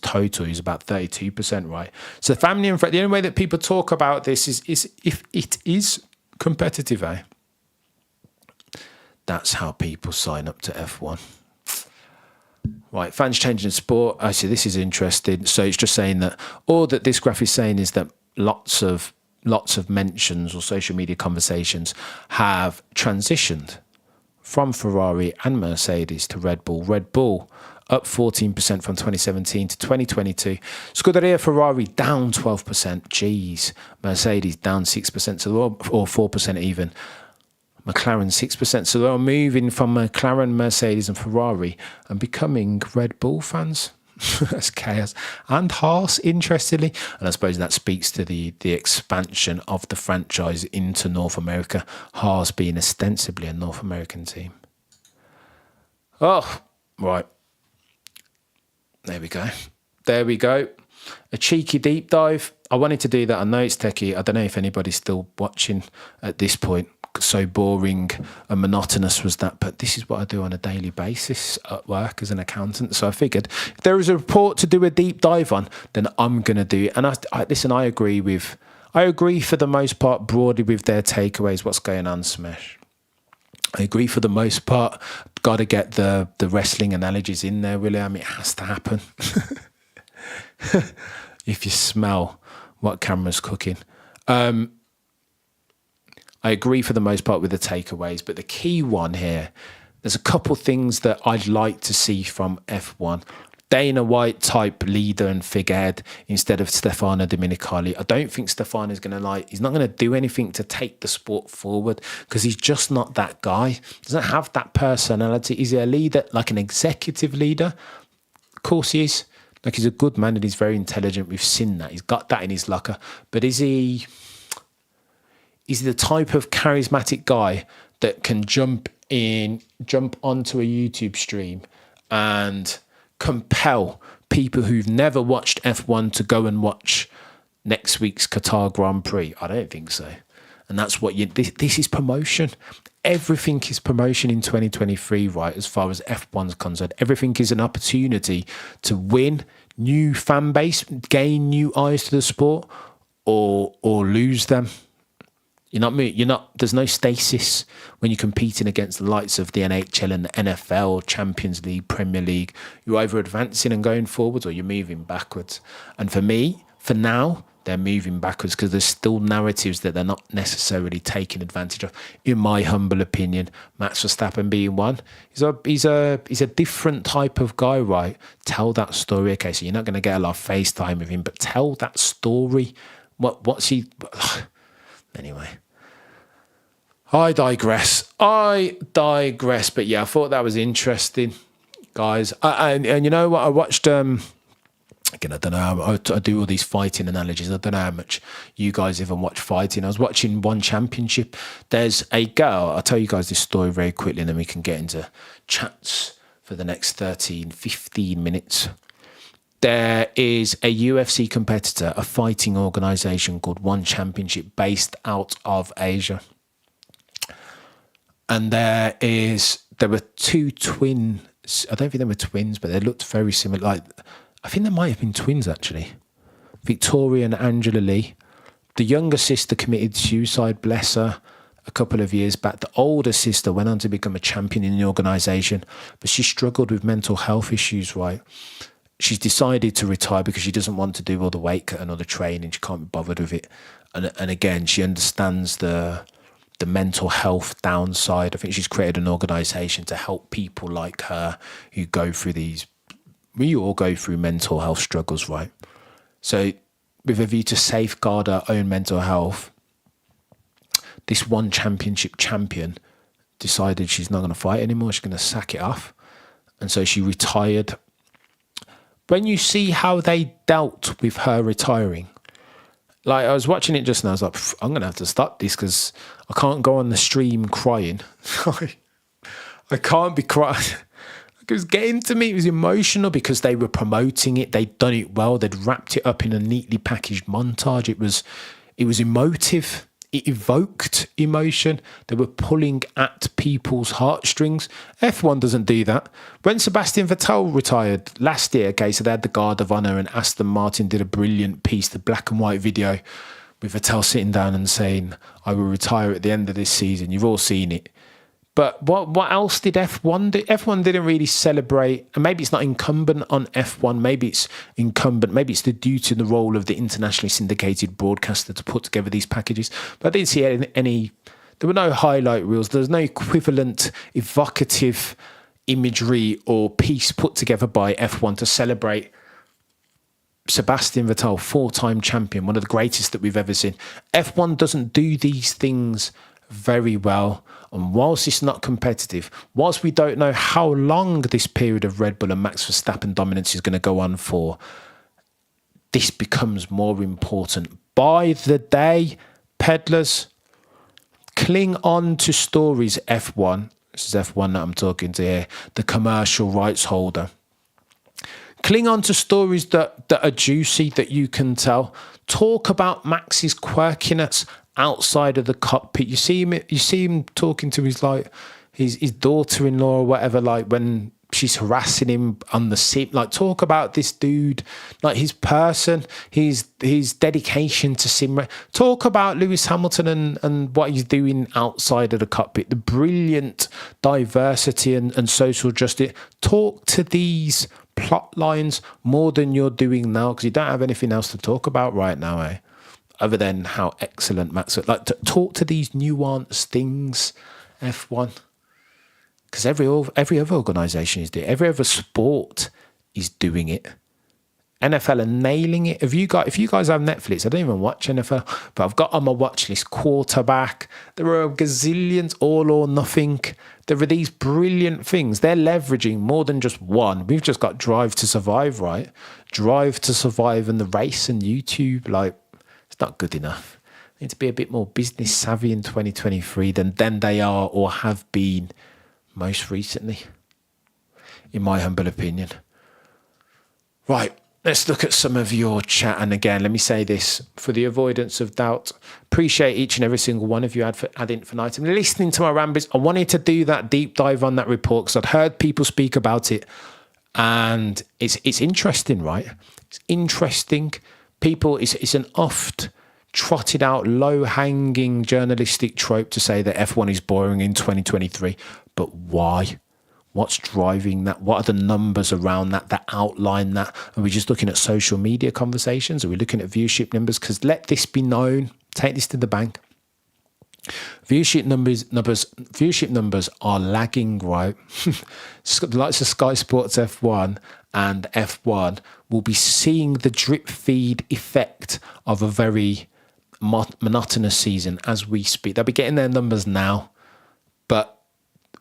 total is about 32%, right? So family and friends, the only way that people talk about this is if it is competitive, eh? That's how people sign up to F1. Right, fans changing sport. I see, this is interesting. So it's just saying that all that this graph is saying is that lots of mentions or social media conversations have transitioned from Ferrari and Mercedes to Red Bull. Red Bull up 14% from 2017 to 2022. Scuderia Ferrari down 12%. Jeez. Mercedes down 6%, so or 4% even. McLaren 6%. So they're moving from McLaren, Mercedes and Ferrari and becoming Red Bull fans. That's chaos. And Haas, interestingly. And I suppose that speaks to the expansion of the franchise into North America. Haas being ostensibly a North American team. Oh, right. There we go. A cheeky deep dive. I wanted to do that. I know it's techie. I don't know if anybody's still watching at this point. So boring and monotonous was that, but this is what I do on a daily basis at work as an accountant. So I figured if there is a report to do a deep dive on, then I'm going to do it. And I agree for the most part broadly with their takeaways. What's going on, Smash? I agree for the most part. Got to get the wrestling analogies in there, William. It has to happen. If you smell what camera's cooking. I agree for the most part with the takeaways, but the key one here, there's a couple things that I'd like to see from F1. Dana White type leader and figurehead instead of Stefano Domenicali. I don't think Stefano's going to he's not going to do anything to take the sport forward because he's just not that guy. He doesn't have that personality. Is he a leader, like an executive leader? Of course he is. Like, he's a good man and he's very intelligent. We've seen that. He's got that in his locker. But is he the type of charismatic guy that can jump onto a YouTube stream and compel people who've never watched F1 to go and watch next week's Qatar Grand Prix? I don't think so. And that's what this is promotion. Everything is promotion in 2023, right? As far as F1's concerned, everything is an opportunity to win new fan base, gain new eyes to the sport, or lose them. There's no stasis when you're competing against the likes of the NHL and the NFL, Champions League, Premier League. You're either advancing and going forwards or you're moving backwards. And for me, for now, they're moving backwards because there's still narratives that they're not necessarily taking advantage of. In my humble opinion, Max Verstappen being one, he's a different type of guy, right? Tell that story. Okay, so you're not going to get a lot of FaceTime with him, but tell that story. What's he? Anyway, I digress. But yeah, I thought that was interesting, guys. And you know what? I watched. Again, I don't know. I do all these fighting analogies. I don't know how much you guys even watch fighting. I was watching One Championship. There's a girl. I'll tell you guys this story very quickly, and then we can get into chats for the next 13, 15 minutes. There is a UFC competitor, a fighting organisation called One Championship, based out of Asia. And there were two twins. I don't think they were twins, but they looked very similar. Like, I think they might have been twins, actually. Victoria and Angela Lee. The younger sister committed suicide, bless her, a couple of years back. The older sister went on to become a champion in the organisation, but she struggled with mental health issues, right? She's decided to retire because she doesn't want to do all the weight cut and all the training. She can't be bothered with it. And again, she understands the mental health downside. I think she's created an organisation to help people like her who go through these. We all go through mental health struggles, right? So with a view to safeguard our own mental health, this One Championship champion decided she's not going to fight anymore. She's going to sack it off. And so she retired. When you see how they dealt with her retiring, like I was watching it just now, I was like, I'm going to have to stop this because I can't go on the stream crying. I can't be crying. It was getting to me. It was emotional because they were promoting it. They'd done it well. They'd wrapped it up in a neatly packaged montage. It was emotive. It evoked emotion. They were pulling at people's heartstrings. F1 doesn't do that. When Sebastian Vettel retired last year, okay, so they had the Guard of Honour, and Aston Martin did a brilliant piece, the black and white video with Vettel sitting down and saying, I will retire at the end of this season. You've all seen it. But what else did F1 do? F1 didn't really celebrate, and maybe it's not incumbent on F1, maybe it's incumbent, maybe it's the duty and the role of the internationally syndicated broadcaster to put together these packages. But I didn't see any there were no highlight reels, there was no equivalent evocative imagery or piece put together by F1 to celebrate Sebastian Vettel, 4-time champion, one of the greatest that we've ever seen. F1 doesn't do these things very well. And whilst it's not competitive, whilst we don't know how long this period of Red Bull and Max Verstappen dominance is going to go on for, this becomes more important. By the day, peddlers, cling on to stories, F1. This is F1 that I'm talking to here, the commercial rights holder. Cling on to stories that are juicy, that you can tell. Talk about Max's quirkiness outside of the cockpit. You see him talking to his daughter-in-law or whatever, like when she's harassing him on the sim. Like, talk about this dude, like his person, his dedication to sim. Talk about Lewis Hamilton and what he's doing outside of the cockpit, the brilliant diversity and social justice. Talk to these plot lines more than you're doing now, because you don't have anything else to talk about right now, eh? Other than how excellent Max, like, to talk to these nuanced things, F1, because every other organisation is doing it. Every other sport is doing it. NFL are nailing it. If you guys have Netflix, I don't even watch NFL, but I've got on my watch list Quarterback. There are a gazillions, All or Nothing. There are these brilliant things. They're leveraging more than just one. We've just got Drive to Survive, right? Drive to Survive and The Race and YouTube. Like, it's not good enough. They need to be a bit more business savvy in 2023 than they are or have been most recently, in my humble opinion. Right. Let's look at some of your chat. And again, let me say this for the avoidance of doubt. Appreciate each and every single one of you ad infinitum listening to my ramblings. I wanted to do that deep dive on that report because I'd heard people speak about it. And it's interesting, right? It's interesting. People, it's an oft trotted out, low-hanging journalistic trope to say that F1 is boring in 2023. But why? What's driving that? What are the numbers around that outline that? Are we just looking at social media conversations? Are we looking at viewership numbers? Because let this be known, take this to the bank. Viewership numbers are lagging, right? The likes of Sky Sports F1 and F1 will be seeing the drip feed effect of a very monotonous season as we speak. They'll be getting their numbers now, but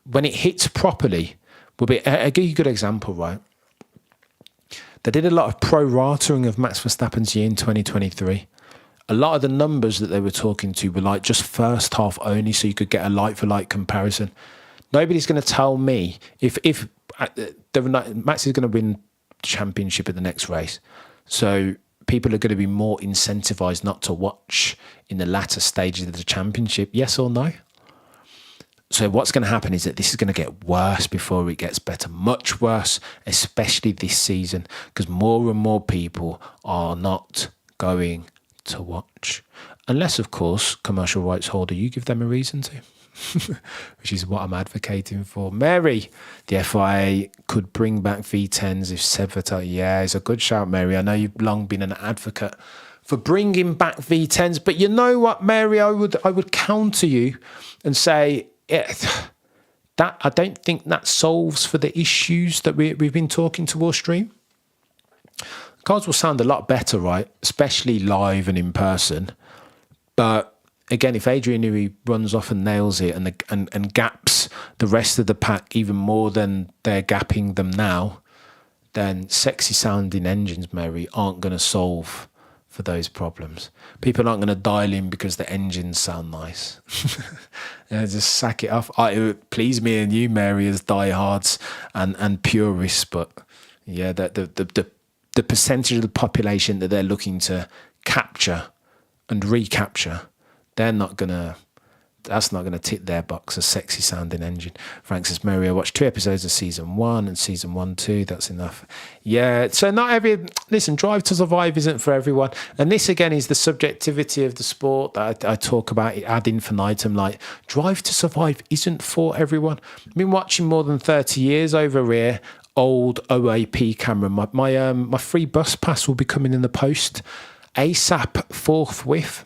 when it hits properly, I'll give you a good example, right? They did a lot of pro-ratering of Max Verstappen's year in 2023. A lot of the numbers that they were talking to were like just first half only, so you could get a like-for-like comparison. Nobody's going to tell me if Max is going to win the championship at the next race. So people are going to be more incentivized not to watch in the latter stages of the championship, yes or no? So what's going to happen is that this is going to get worse before it gets better, much worse, especially this season, because more and more people are not going to watch. Unless, of course, commercial rights holder, you give them a reason to, which is what I'm advocating for. Mary, the FIA could bring back V10s if Severtel. Yeah, it's a good shout, Mary. I know you've long been an advocate for bringing back V10s, but you know what, Mary, I would counter you and say, that I don't think that solves for the issues that we've been talking to all stream. Cars will sound a lot better, right? Especially live and in person. But again, if Adrian Newey runs off and nails it and gaps the rest of the pack even more than they're gapping them now, then sexy sounding engines, Mary, aren't going to solve for those problems. People aren't going to dial in because the engines sound nice. Just sack it off. It would please me and you, Mary, as diehards and purists, but yeah, the percentage of the population that they're looking to capture and recapture, that's not gonna tick their box, a sexy sounding engine. Frank says, Mary, I watched 2 episodes of season 1 and season 1 too. That's enough. Yeah, so listen, Drive to Survive isn't for everyone. And this again is the subjectivity of the sport that I talk about ad infinitum. Like, Drive to Survive isn't for everyone. I've been watching more than 30 years over here. Old OAP camera. My free bus pass will be coming in the post ASAP forthwith.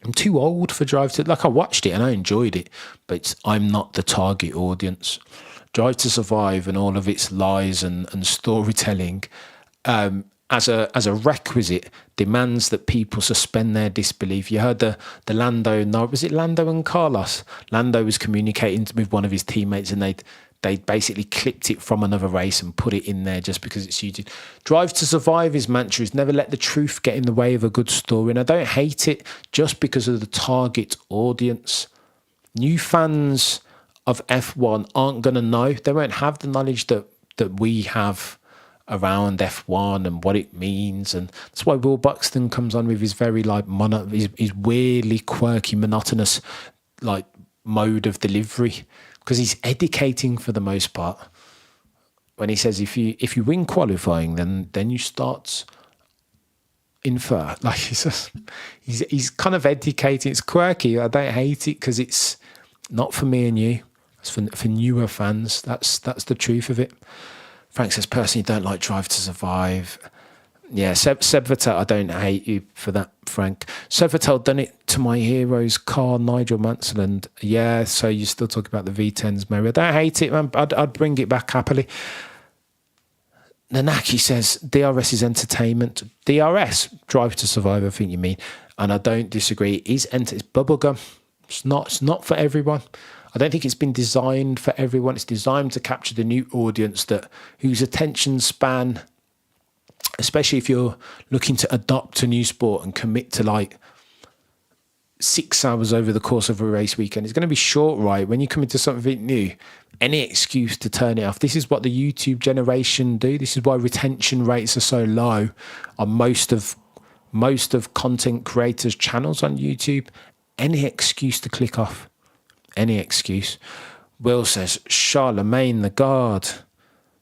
I'm too old for Drive to... I watched it and I enjoyed it, but I'm not the target audience. Drive to Survive and all of its lies and storytelling as a requisite demands that people suspend their disbelief. You heard the Lando... No, was it Lando and Carlos? Lando was communicating with one of his teammates and they basically clipped it from another race and put it in there just because it's suited. Drive to Survive, his mantra is never let the truth get in the way of a good story. And I don't hate it just because of the target audience. New fans of F1 aren't going to know. They won't have the knowledge that we have around F1 and what it means. And that's why Will Buxton comes on with his very his weirdly quirky, monotonous mode of delivery. Because he's educating for the most part. When he says if you win qualifying, then you start infer. Like he's kind of educating. It's quirky. I don't hate it because it's not for me and you. It's for newer fans. That's the truth of it. Frank says, personally, don't like Drive to Survive. Yeah, Seb Vettel, I don't hate you for that, Frank. Seb Vettel done it to my hero's car, Nigel Mansell, and yeah, so you're still talking about the V10s, Mary. I don't hate it, man. I'd bring it back happily. Nanaki says, DRS is entertainment. DRS, Drive to Survive, I think you mean. And I don't disagree. It's bubblegum. It's not for everyone. I don't think it's been designed for everyone. It's designed to capture the new audience whose attention span, especially if you're looking to adopt a new sport and commit to 6 hours over the course of a race weekend, it's going to be short, right? When you come into something new, any excuse to turn it off. This is what the YouTube generation do. This is why retention rates are so low on most of content creators' channels on YouTube. Any excuse to click off. Any excuse. Will says, Charlemagne the God.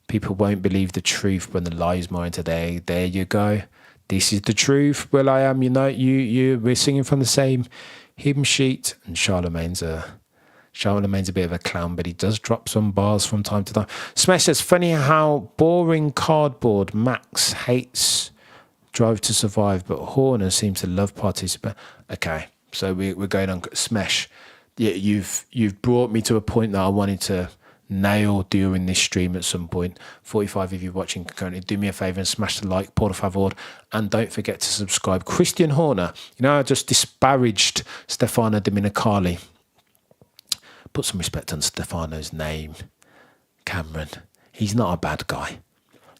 People won't believe the truth when the lies more into there you go. This is the truth. Will I am, we're singing from the same hymn sheet. And Charlemagne's a Charlemagne's a bit of a clown, but he does drop some bars from time to time. Smesh says, funny how boring cardboard Max hates Drive to Survive, but Horner seems to love participate. Okay, so we're going on. Smesh, yeah, you've brought me to a point that I wanted to nail during this stream at some point. 45 of you watching currently, do me a favour and smash the like, por favor, and don't forget to subscribe. Christian Horner, you know, I just disparaged Stefano Domenicali. Put some respect on Stefano's name, Cameron. He's not a bad guy.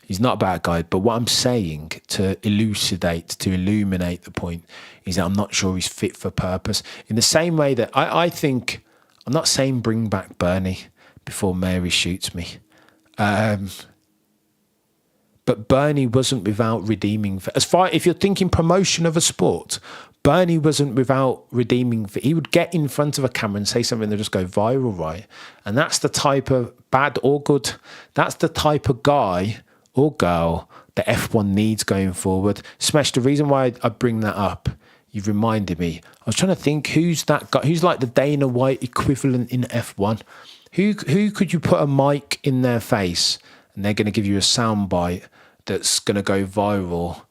He's not a bad guy, but what I'm saying to elucidate, to illuminate the point, is that I'm not sure he's fit for purpose. In the same way that I think, I'm not saying bring back Bernie before Mary shoots me. But Bernie wasn't without redeeming. As far if you're thinking promotion of a sport, Bernie wasn't without redeeming. He would get in front of a camera and say something that just go viral, right? And that's the type of bad or good. That's the type of guy or girl that F1 needs going forward. Smash. The reason why I bring that up, you've reminded me. I was trying to think who's that guy. Who's like the Dana White equivalent in F1? Who could you put a mic in their face and they're going to give you a soundbite that's going to go viral?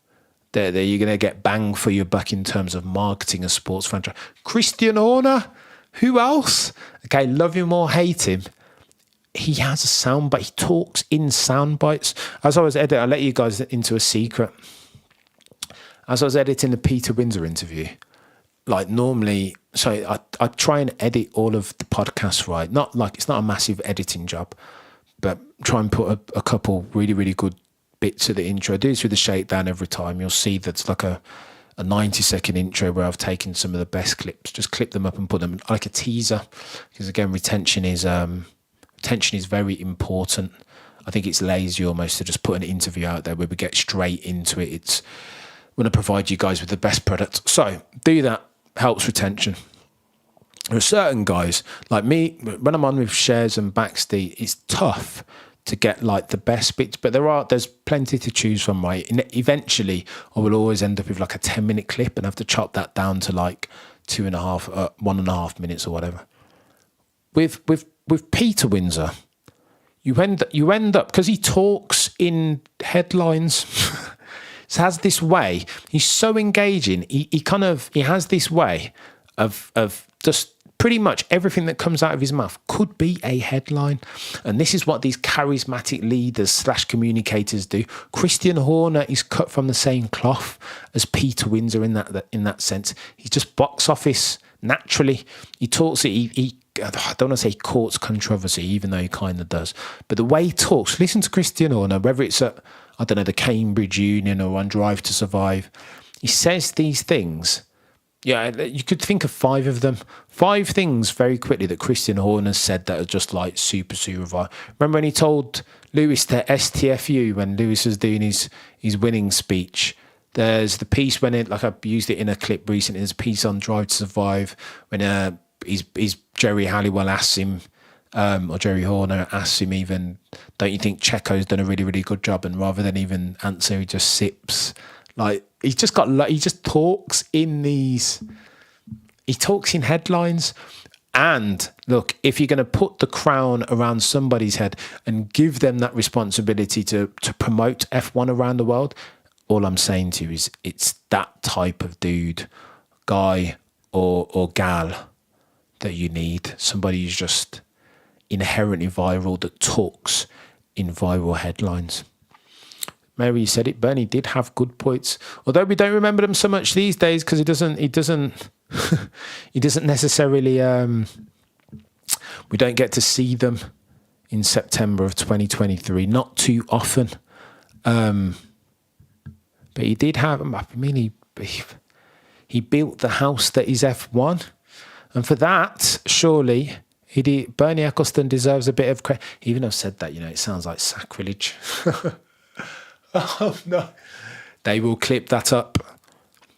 That you're going to get bang for your buck in terms of marketing a sports franchise. Christian Horner? Who else? Okay, love him or hate him, he has a soundbite. He talks in sound bites. As I was editing, I'll let you guys into a secret. As I was editing the Peter Windsor interview, like normally, so I try and edit all of the podcasts right. Not like, it's not a massive editing job, but try and put a couple really, really good bits of the intro. I do this with the shakedown every time. You'll see that's like a 90-second intro where I've taken some of the best clips, just clip them up and put them like a teaser. Because again, retention is very important. I think it's lazy almost to just put an interview out there where we get straight into it. It's want to provide you guys with the best product. So do that, helps retention. There are certain guys like me, when I'm on with Shez and Baxty, it's tough to get like the best bits, but there's plenty to choose from, right? And eventually I will always end up with like a 10-minute clip and have to chop that down to like 1.5 minutes or whatever. With Peter Windsor, you end up because he talks in headlines. So has this way. He's so engaging. He has this way of just pretty much everything that comes out of his mouth could be a headline. And this is what these charismatic leaders / communicators do. Christian Horner is cut from the same cloth as Peter Windsor in that sense. He's just box office naturally. He talks. He I don't want to say he courts controversy, even though he kind of does. But the way he talks, listen to Christian Horner, whether it's at, I don't know, the Cambridge Union or on Drive to Survive, he says these things. Yeah, you could think of 5 of them. 5 things very quickly that Christian Horner said that are just like super viral. Remember when he told Lewis to STFU when Lewis was doing his winning speech? There's the piece when like I used it in a clip recently. There's a piece on Drive to Survive when he's Jerry Halliwell asks him, or Jerry Horner asks him even, don't you think Checo's done a really, really good job? And rather than even answer, he just sips. Like he just talks in he talks in headlines. And look, if you're going to put the crown around somebody's head and give them that responsibility to promote F1 around the world, all I'm saying to you is it's that type of dude, guy or gal that you need. Somebody who's just inherently viral, that talks in viral headlines. Mary said it. Bernie did have good points, although we don't remember them so much these days because he doesn't he doesn't necessarily we don't get to see them in September of 2023, not too often. But he did have, I mean, he built the house that is F1, and for that, surely Bernie Eccleston deserves a bit of credit. Even though I've said that, it sounds like sacrilege. Oh no, they will clip that up.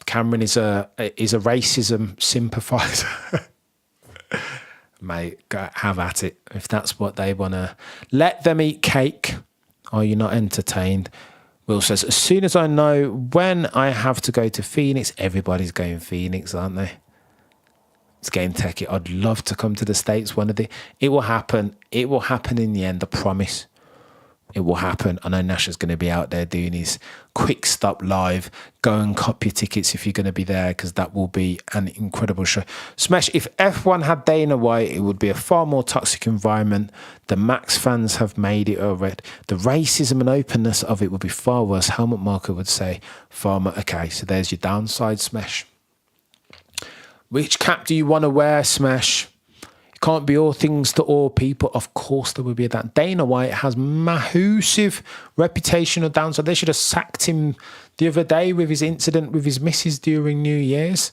Cameron is a racism sympathiser. Mate, have at it. If that's what they want to, let them eat cake. Are you not entertained? Will says, as soon as I know when I have to go to Phoenix, everybody's going Phoenix, aren't they? It's getting techie. I'd love to come to the States one of the. It will happen. It will happen in the end. I promise. It will happen. I know Nash is going to be out there doing his quick stop live. Go and cop your tickets if you're going to be there, because that will be an incredible show. Smash, if F1 had Dana White, it would be a far more toxic environment. The Max fans have made it already. The racism and openness of it would be far worse. Helmut Marko would say far more. Okay, so there's your downside, Smash. Which cap do you want to wear, Smash? Can't be all things to all people. Of course there will be that. Dana White has massive reputational downside. They should have sacked him the other day with his incident with his missus during New Year's.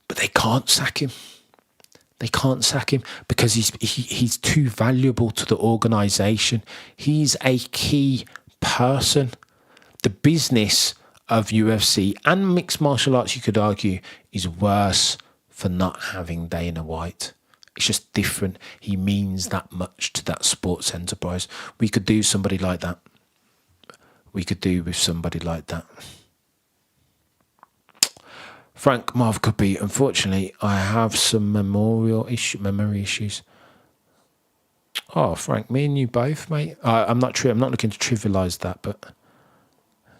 But they can't sack him. They can't sack him because he's too valuable to the organisation. He's a key person. The business of UFC and mixed martial arts, you could argue, is worse for not having Dana White. It's just different. He means that much to that sports enterprise. We could do somebody like that. We could do with somebody like that. Frank Marv could be. Unfortunately, I have some memory issues. Oh, Frank, me and you both, mate. I'm not looking to trivialise that, but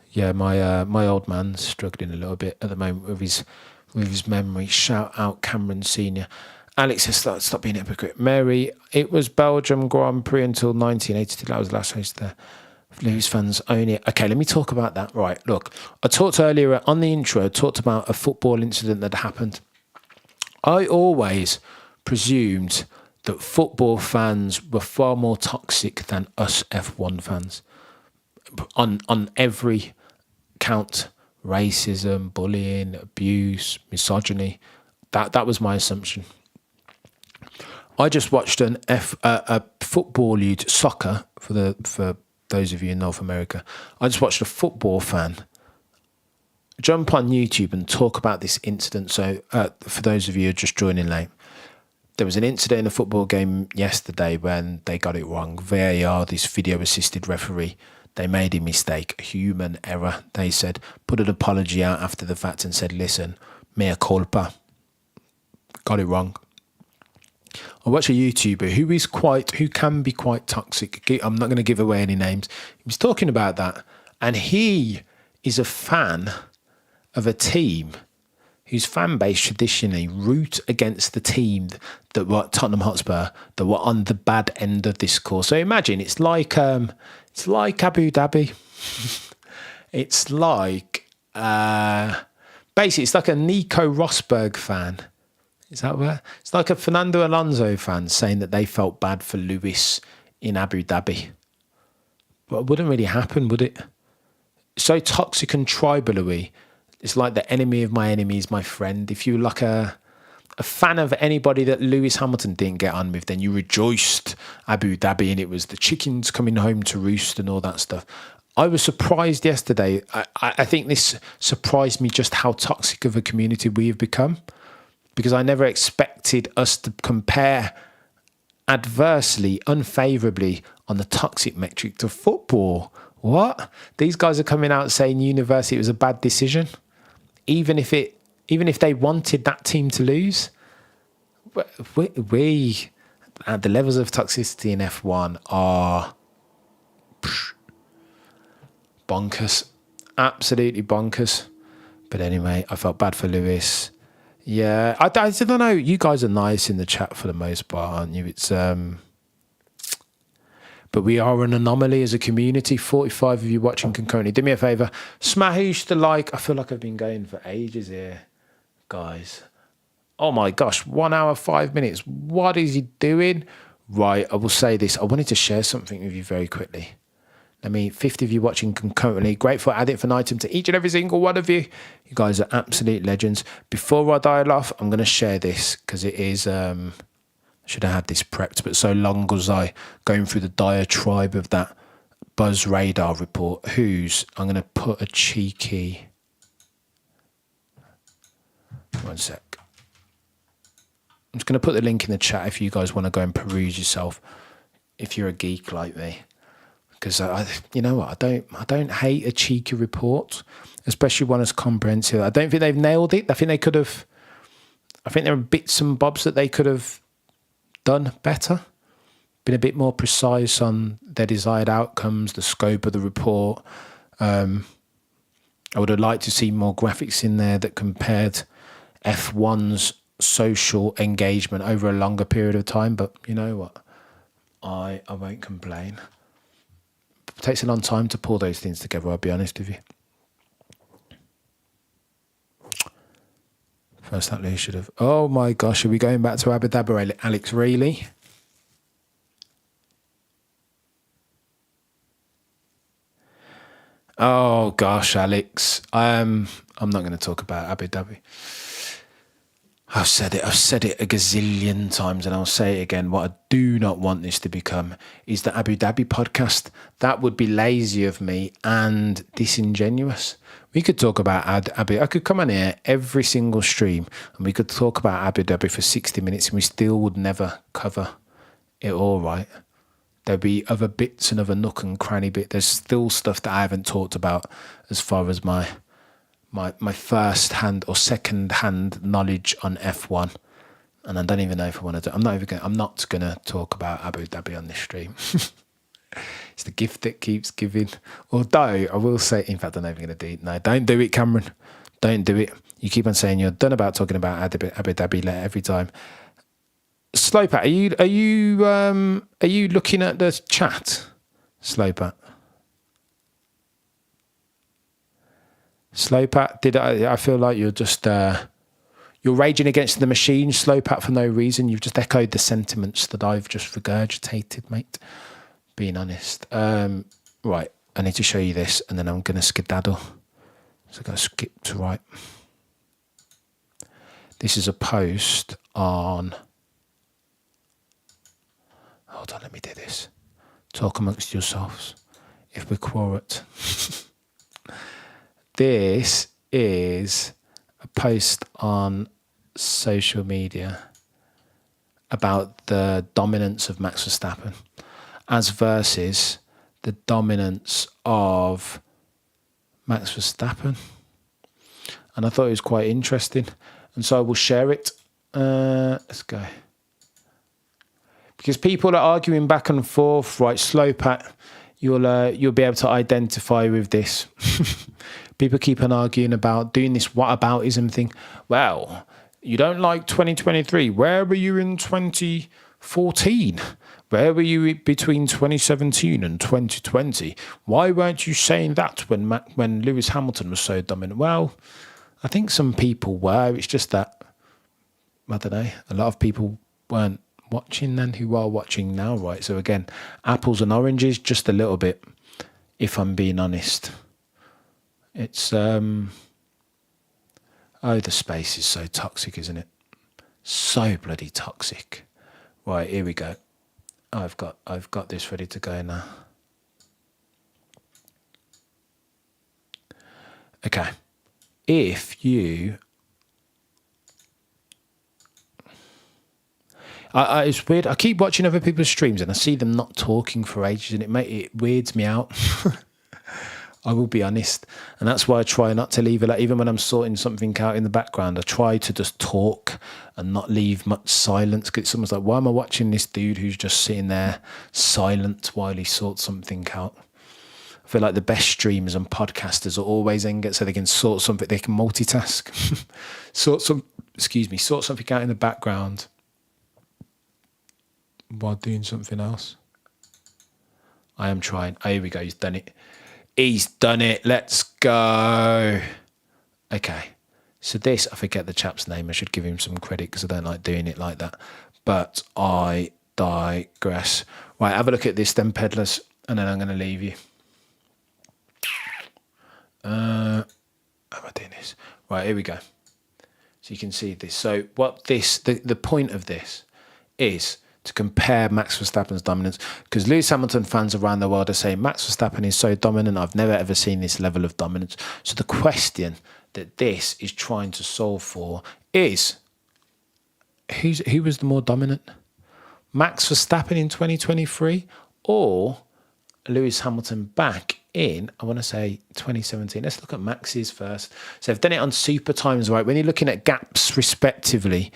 yeah, my old man's struggling a little bit at the moment with his memory. Shout out Cameron Senior. Alex says, stop being a hypocrite. Mary, it was Belgium Grand Prix until 1982. That was the last race there. Lewis fans own it. Okay, let me talk about that. Right, look, I talked earlier on the intro, talked about a football incident that happened. I always presumed that football fans were far more toxic than us F1 fans. On every count, racism, bullying, abuse, misogyny. That was my assumption. I just watched a football youth soccer for those of you in North America. I just watched a football fan jump on YouTube and talk about this incident. So for those of you who are just joining late, there was an incident in a football game yesterday when they got it wrong. VAR, this video assisted referee, they made a mistake, human error. They said, put an apology out after the fact and said, listen, mea culpa. Got it wrong. I watch a YouTuber who can be quite toxic. I'm not going to give away any names. He was talking about that, and he is a fan of a team whose fan base traditionally root against the team that were Tottenham Hotspur, that were on the bad end of this course. So imagine it's like Abu Dhabi. It's like basically it's like a Nico Rosberg fan. Is that where? It's like a Fernando Alonso fan saying that they felt bad for Lewis in Abu Dhabi. But it wouldn't really happen, would it? So toxic and tribal-y. It's like the enemy of my enemy is my friend. If you're like a fan of anybody that Lewis Hamilton didn't get on with, then you rejoiced Abu Dhabi and it was the chickens coming home to roost and all that stuff. I was surprised yesterday. I think this surprised me just how toxic of a community we have become, because I never expected us to compare adversely, unfavourably on the toxic metric to football. What? These guys are coming out saying university was a bad decision, even if they wanted that team to lose. We at the levels of toxicity in F1 are bonkers, absolutely bonkers. But anyway, I felt bad for Lewis. Yeah, I don't know. You guys are nice in the chat for the most part, aren't you? It's but we are an anomaly as a community. 45 of you watching concurrently. Do me a favour, smash the like. I feel like I've been going for ages here, guys. Oh my gosh, 1 hour, 5 minutes. What is he doing? Right, I will say this. I wanted to share something with you very quickly. 50 of you watching concurrently. Grateful adding for an item to each and every single one of you. You guys are absolute legends. Before I dial off, I'm going to share this because it is, I should have had this prepped, but so long was I going through the diatribe of that Buzz Radar report. I'm going to put a cheeky, one sec. I'm just going to put the link in the chat if you guys want to go and peruse yourself, if you're a geek like me. Because you know what, I don't hate a cheeky report, especially one as comprehensive. I don't think they've nailed it. I think they could have I think there are bits and bobs that they could have done better, been a bit more precise on their desired outcomes, the scope of the report. I would have liked to see more graphics in there that compared F1's social engagement over a longer period of time. But you know what? I won't complain. It takes a long time to pull those things together, I'll be honest with you. First that Lee should have... Oh my gosh, are we going back to Abu Dhabi, Alex? Really? Oh gosh, Alex. I'm not going to talk about Abu Dhabi. I've said it a gazillion times, and I'll say it again. What I do not want this to become is the Abu Dhabi podcast. That would be lazy of me and disingenuous. We could talk about Abu. I could come on here every single stream, and we could talk about Abu Dhabi for 60 minutes, and we still would never cover it all, right? There'd be other bits and other nook and cranny bit. There's still stuff that I haven't talked about as far as my first hand or second hand knowledge on F1, and I don't even know if I want to do. I'm not gonna talk about Abu Dhabi on this stream. It's the gift that keeps giving. Although I will say, in fact, I'm not even gonna do it. No, don't do it, Cameron. Don't do it. You keep on saying you're done about talking about Abu Dhabi every time. Slopat, are you looking at the chat, Slopat? Slopat, I feel like you're just you're raging against the machine, Slopat, for no reason. You've just echoed the sentiments that I've just regurgitated, mate. Being honest. Right, I need to show you this, and then I'm going to skedaddle. So I'm going to skip to right. This is a post on... Hold on, let me do this. Talk amongst yourselves. If we're quiet. This is a post on social media about the dominance of Max Verstappen as versus the dominance of Max Verstappen. And I thought it was quite interesting. And so I will share it. Let's go. Because people are arguing back and forth, right? Slopat, you'll be able to identify with this. People keep on arguing about doing this whataboutism thing. Well, you don't like 2023. Where were you in 2014? Where were you between 2017 and 2020? Why weren't you saying that when Lewis Hamilton was so dominant? Well, I think some people were. It's just that, I don't know, a lot of people weren't watching then who are watching now, right? So again, apples and oranges, just a little bit, if I'm being honest. It's the space is so toxic, isn't it? So bloody toxic. Right, here we go. I've got this ready to go now. Okay. If you it's weird. I keep watching other people's streams and I see them not talking for ages, and it weirds me out. I will be honest, and that's why I try not to leave it. Like, even when I'm sorting something out in the background, I try to just talk and not leave much silence. Because someone's like, "Why am I watching this dude who's just sitting there silent while he sorts something out?" I feel like the best streamers and podcasters are always so they can sort something. They can multitask, sort something out in the background while doing something else. I am trying. Oh, here we go. He's done it. He's done it. Let's go. Okay. So this, I forget the chap's name. I should give him some credit because I don't like doing it like that. But I digress. Right, have a look at this then, peddlers, and then I'm going to leave you. How am I doing this? Right, here we go. So you can see this. So what the point of this is to compare Max Verstappen's dominance, because Lewis Hamilton fans around the world are saying Max Verstappen is so dominant, I've never ever seen this level of dominance. So the question that this is trying to solve for is, who was the more dominant? Max Verstappen in 2023 or Lewis Hamilton back in, I want to say 2017. Let's look at Max's first. So I've done it on super times, right? When you're looking at gaps respectively,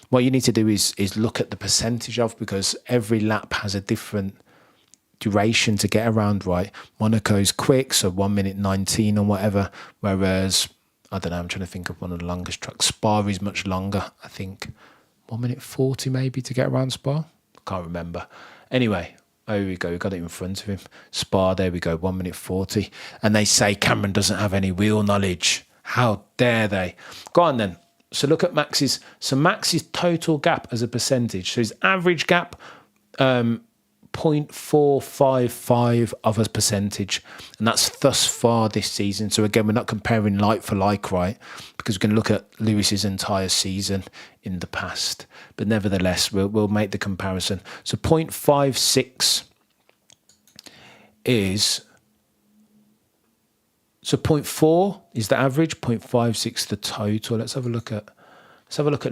what you need to do is look at the percentage of, because every lap has a different duration to get around, right? Monaco's quick, so 1 minute 19 or whatever, whereas, I don't know, I'm trying to think of one of the longest tracks. Spa is much longer, I think 1 minute 40 maybe to get around Spa. Can't remember. Anyway, there we go, we got it in front of him. Spa, there we go, 1 minute 40. And they say Cameron doesn't have any wheel knowledge. How dare they? Go on then. So look at Max's total gap as a percentage. So his average gap, 0.455 of a percentage, and that's thus far this season. So again, we're not comparing like for like, right? Because we're going to look at Lewis's entire season in the past, but nevertheless, we'll make the comparison. So 0.56 is, so 0.4 is the average, 0.56 the total. Let's have a look at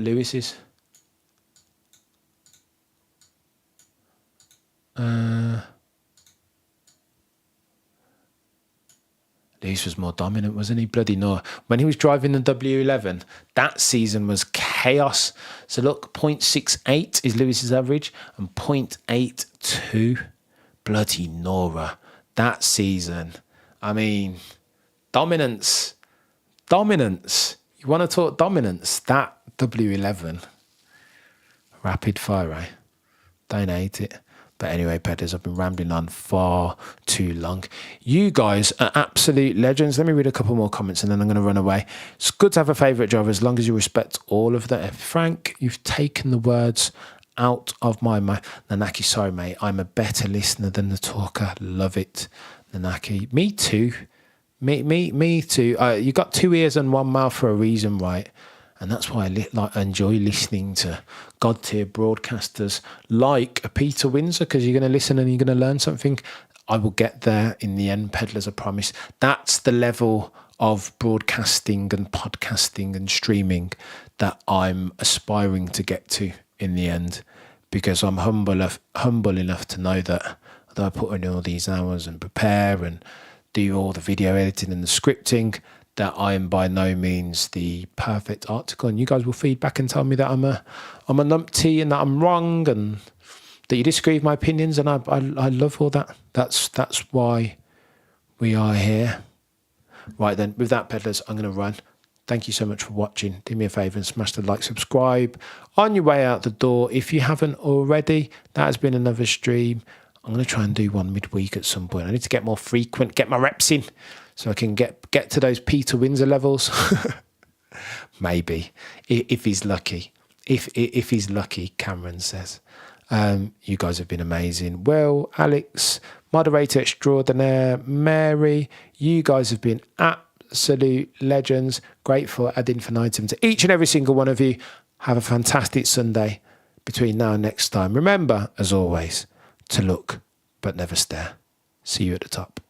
Lewis's. Lewis was more dominant, wasn't he? Bloody no. When he was driving the W11, that season was chaos. So look, 0.68 is Lewis's average and 0.82. Bloody Nora. That season. I mean, dominance. You want to talk dominance? That W11. Rapid fire, eh? Don't hate it. But anyway, Pedders, I've been rambling on far too long. You guys are absolute legends. Let me read a couple more comments and then I'm going to run away. It's good to have a favourite driver as long as you respect all of them. Frank, you've taken the words out of my mouth. Nanaki, sorry, mate. I'm a better listener than the talker. Love it. Nanaki, me too. Me too. You got 2 ears and 1 mouth for a reason, right? And that's why I enjoy listening to God-tier broadcasters like a Peter Windsor, because you're going to listen and you're going to learn something. I will get there in the end, Peddlers, I promise. That's the level of broadcasting and podcasting and streaming that I'm aspiring to get to in the end, because I'm humble enough to know that although I put in all these hours and prepare and do all the video editing and the scripting, that I am by no means the perfect article, and you guys will feed back and tell me that I'm a numpty and that I'm wrong and that you disagree with my opinions, and I love all that. That's why we are here. Right then, with that, Peddlers, I'm going to run. Thank you so much for watching. Do me a favour and smash the like, subscribe on your way out the door. If you haven't already, that has been another stream. I'm going to try and do one midweek at some point. I need to get more frequent, get my reps in, so I can get to those Peter Windsor levels. Maybe, if he's lucky. If he's lucky, Cameron says. You guys have been amazing. Well, Alex, moderator extraordinaire, Mary, you guys have been absolute legends. Grateful ad infinitum to each and every single one of you. Have a fantastic Sunday between now and next time. Remember, as always, to look but never stare. See you at the top.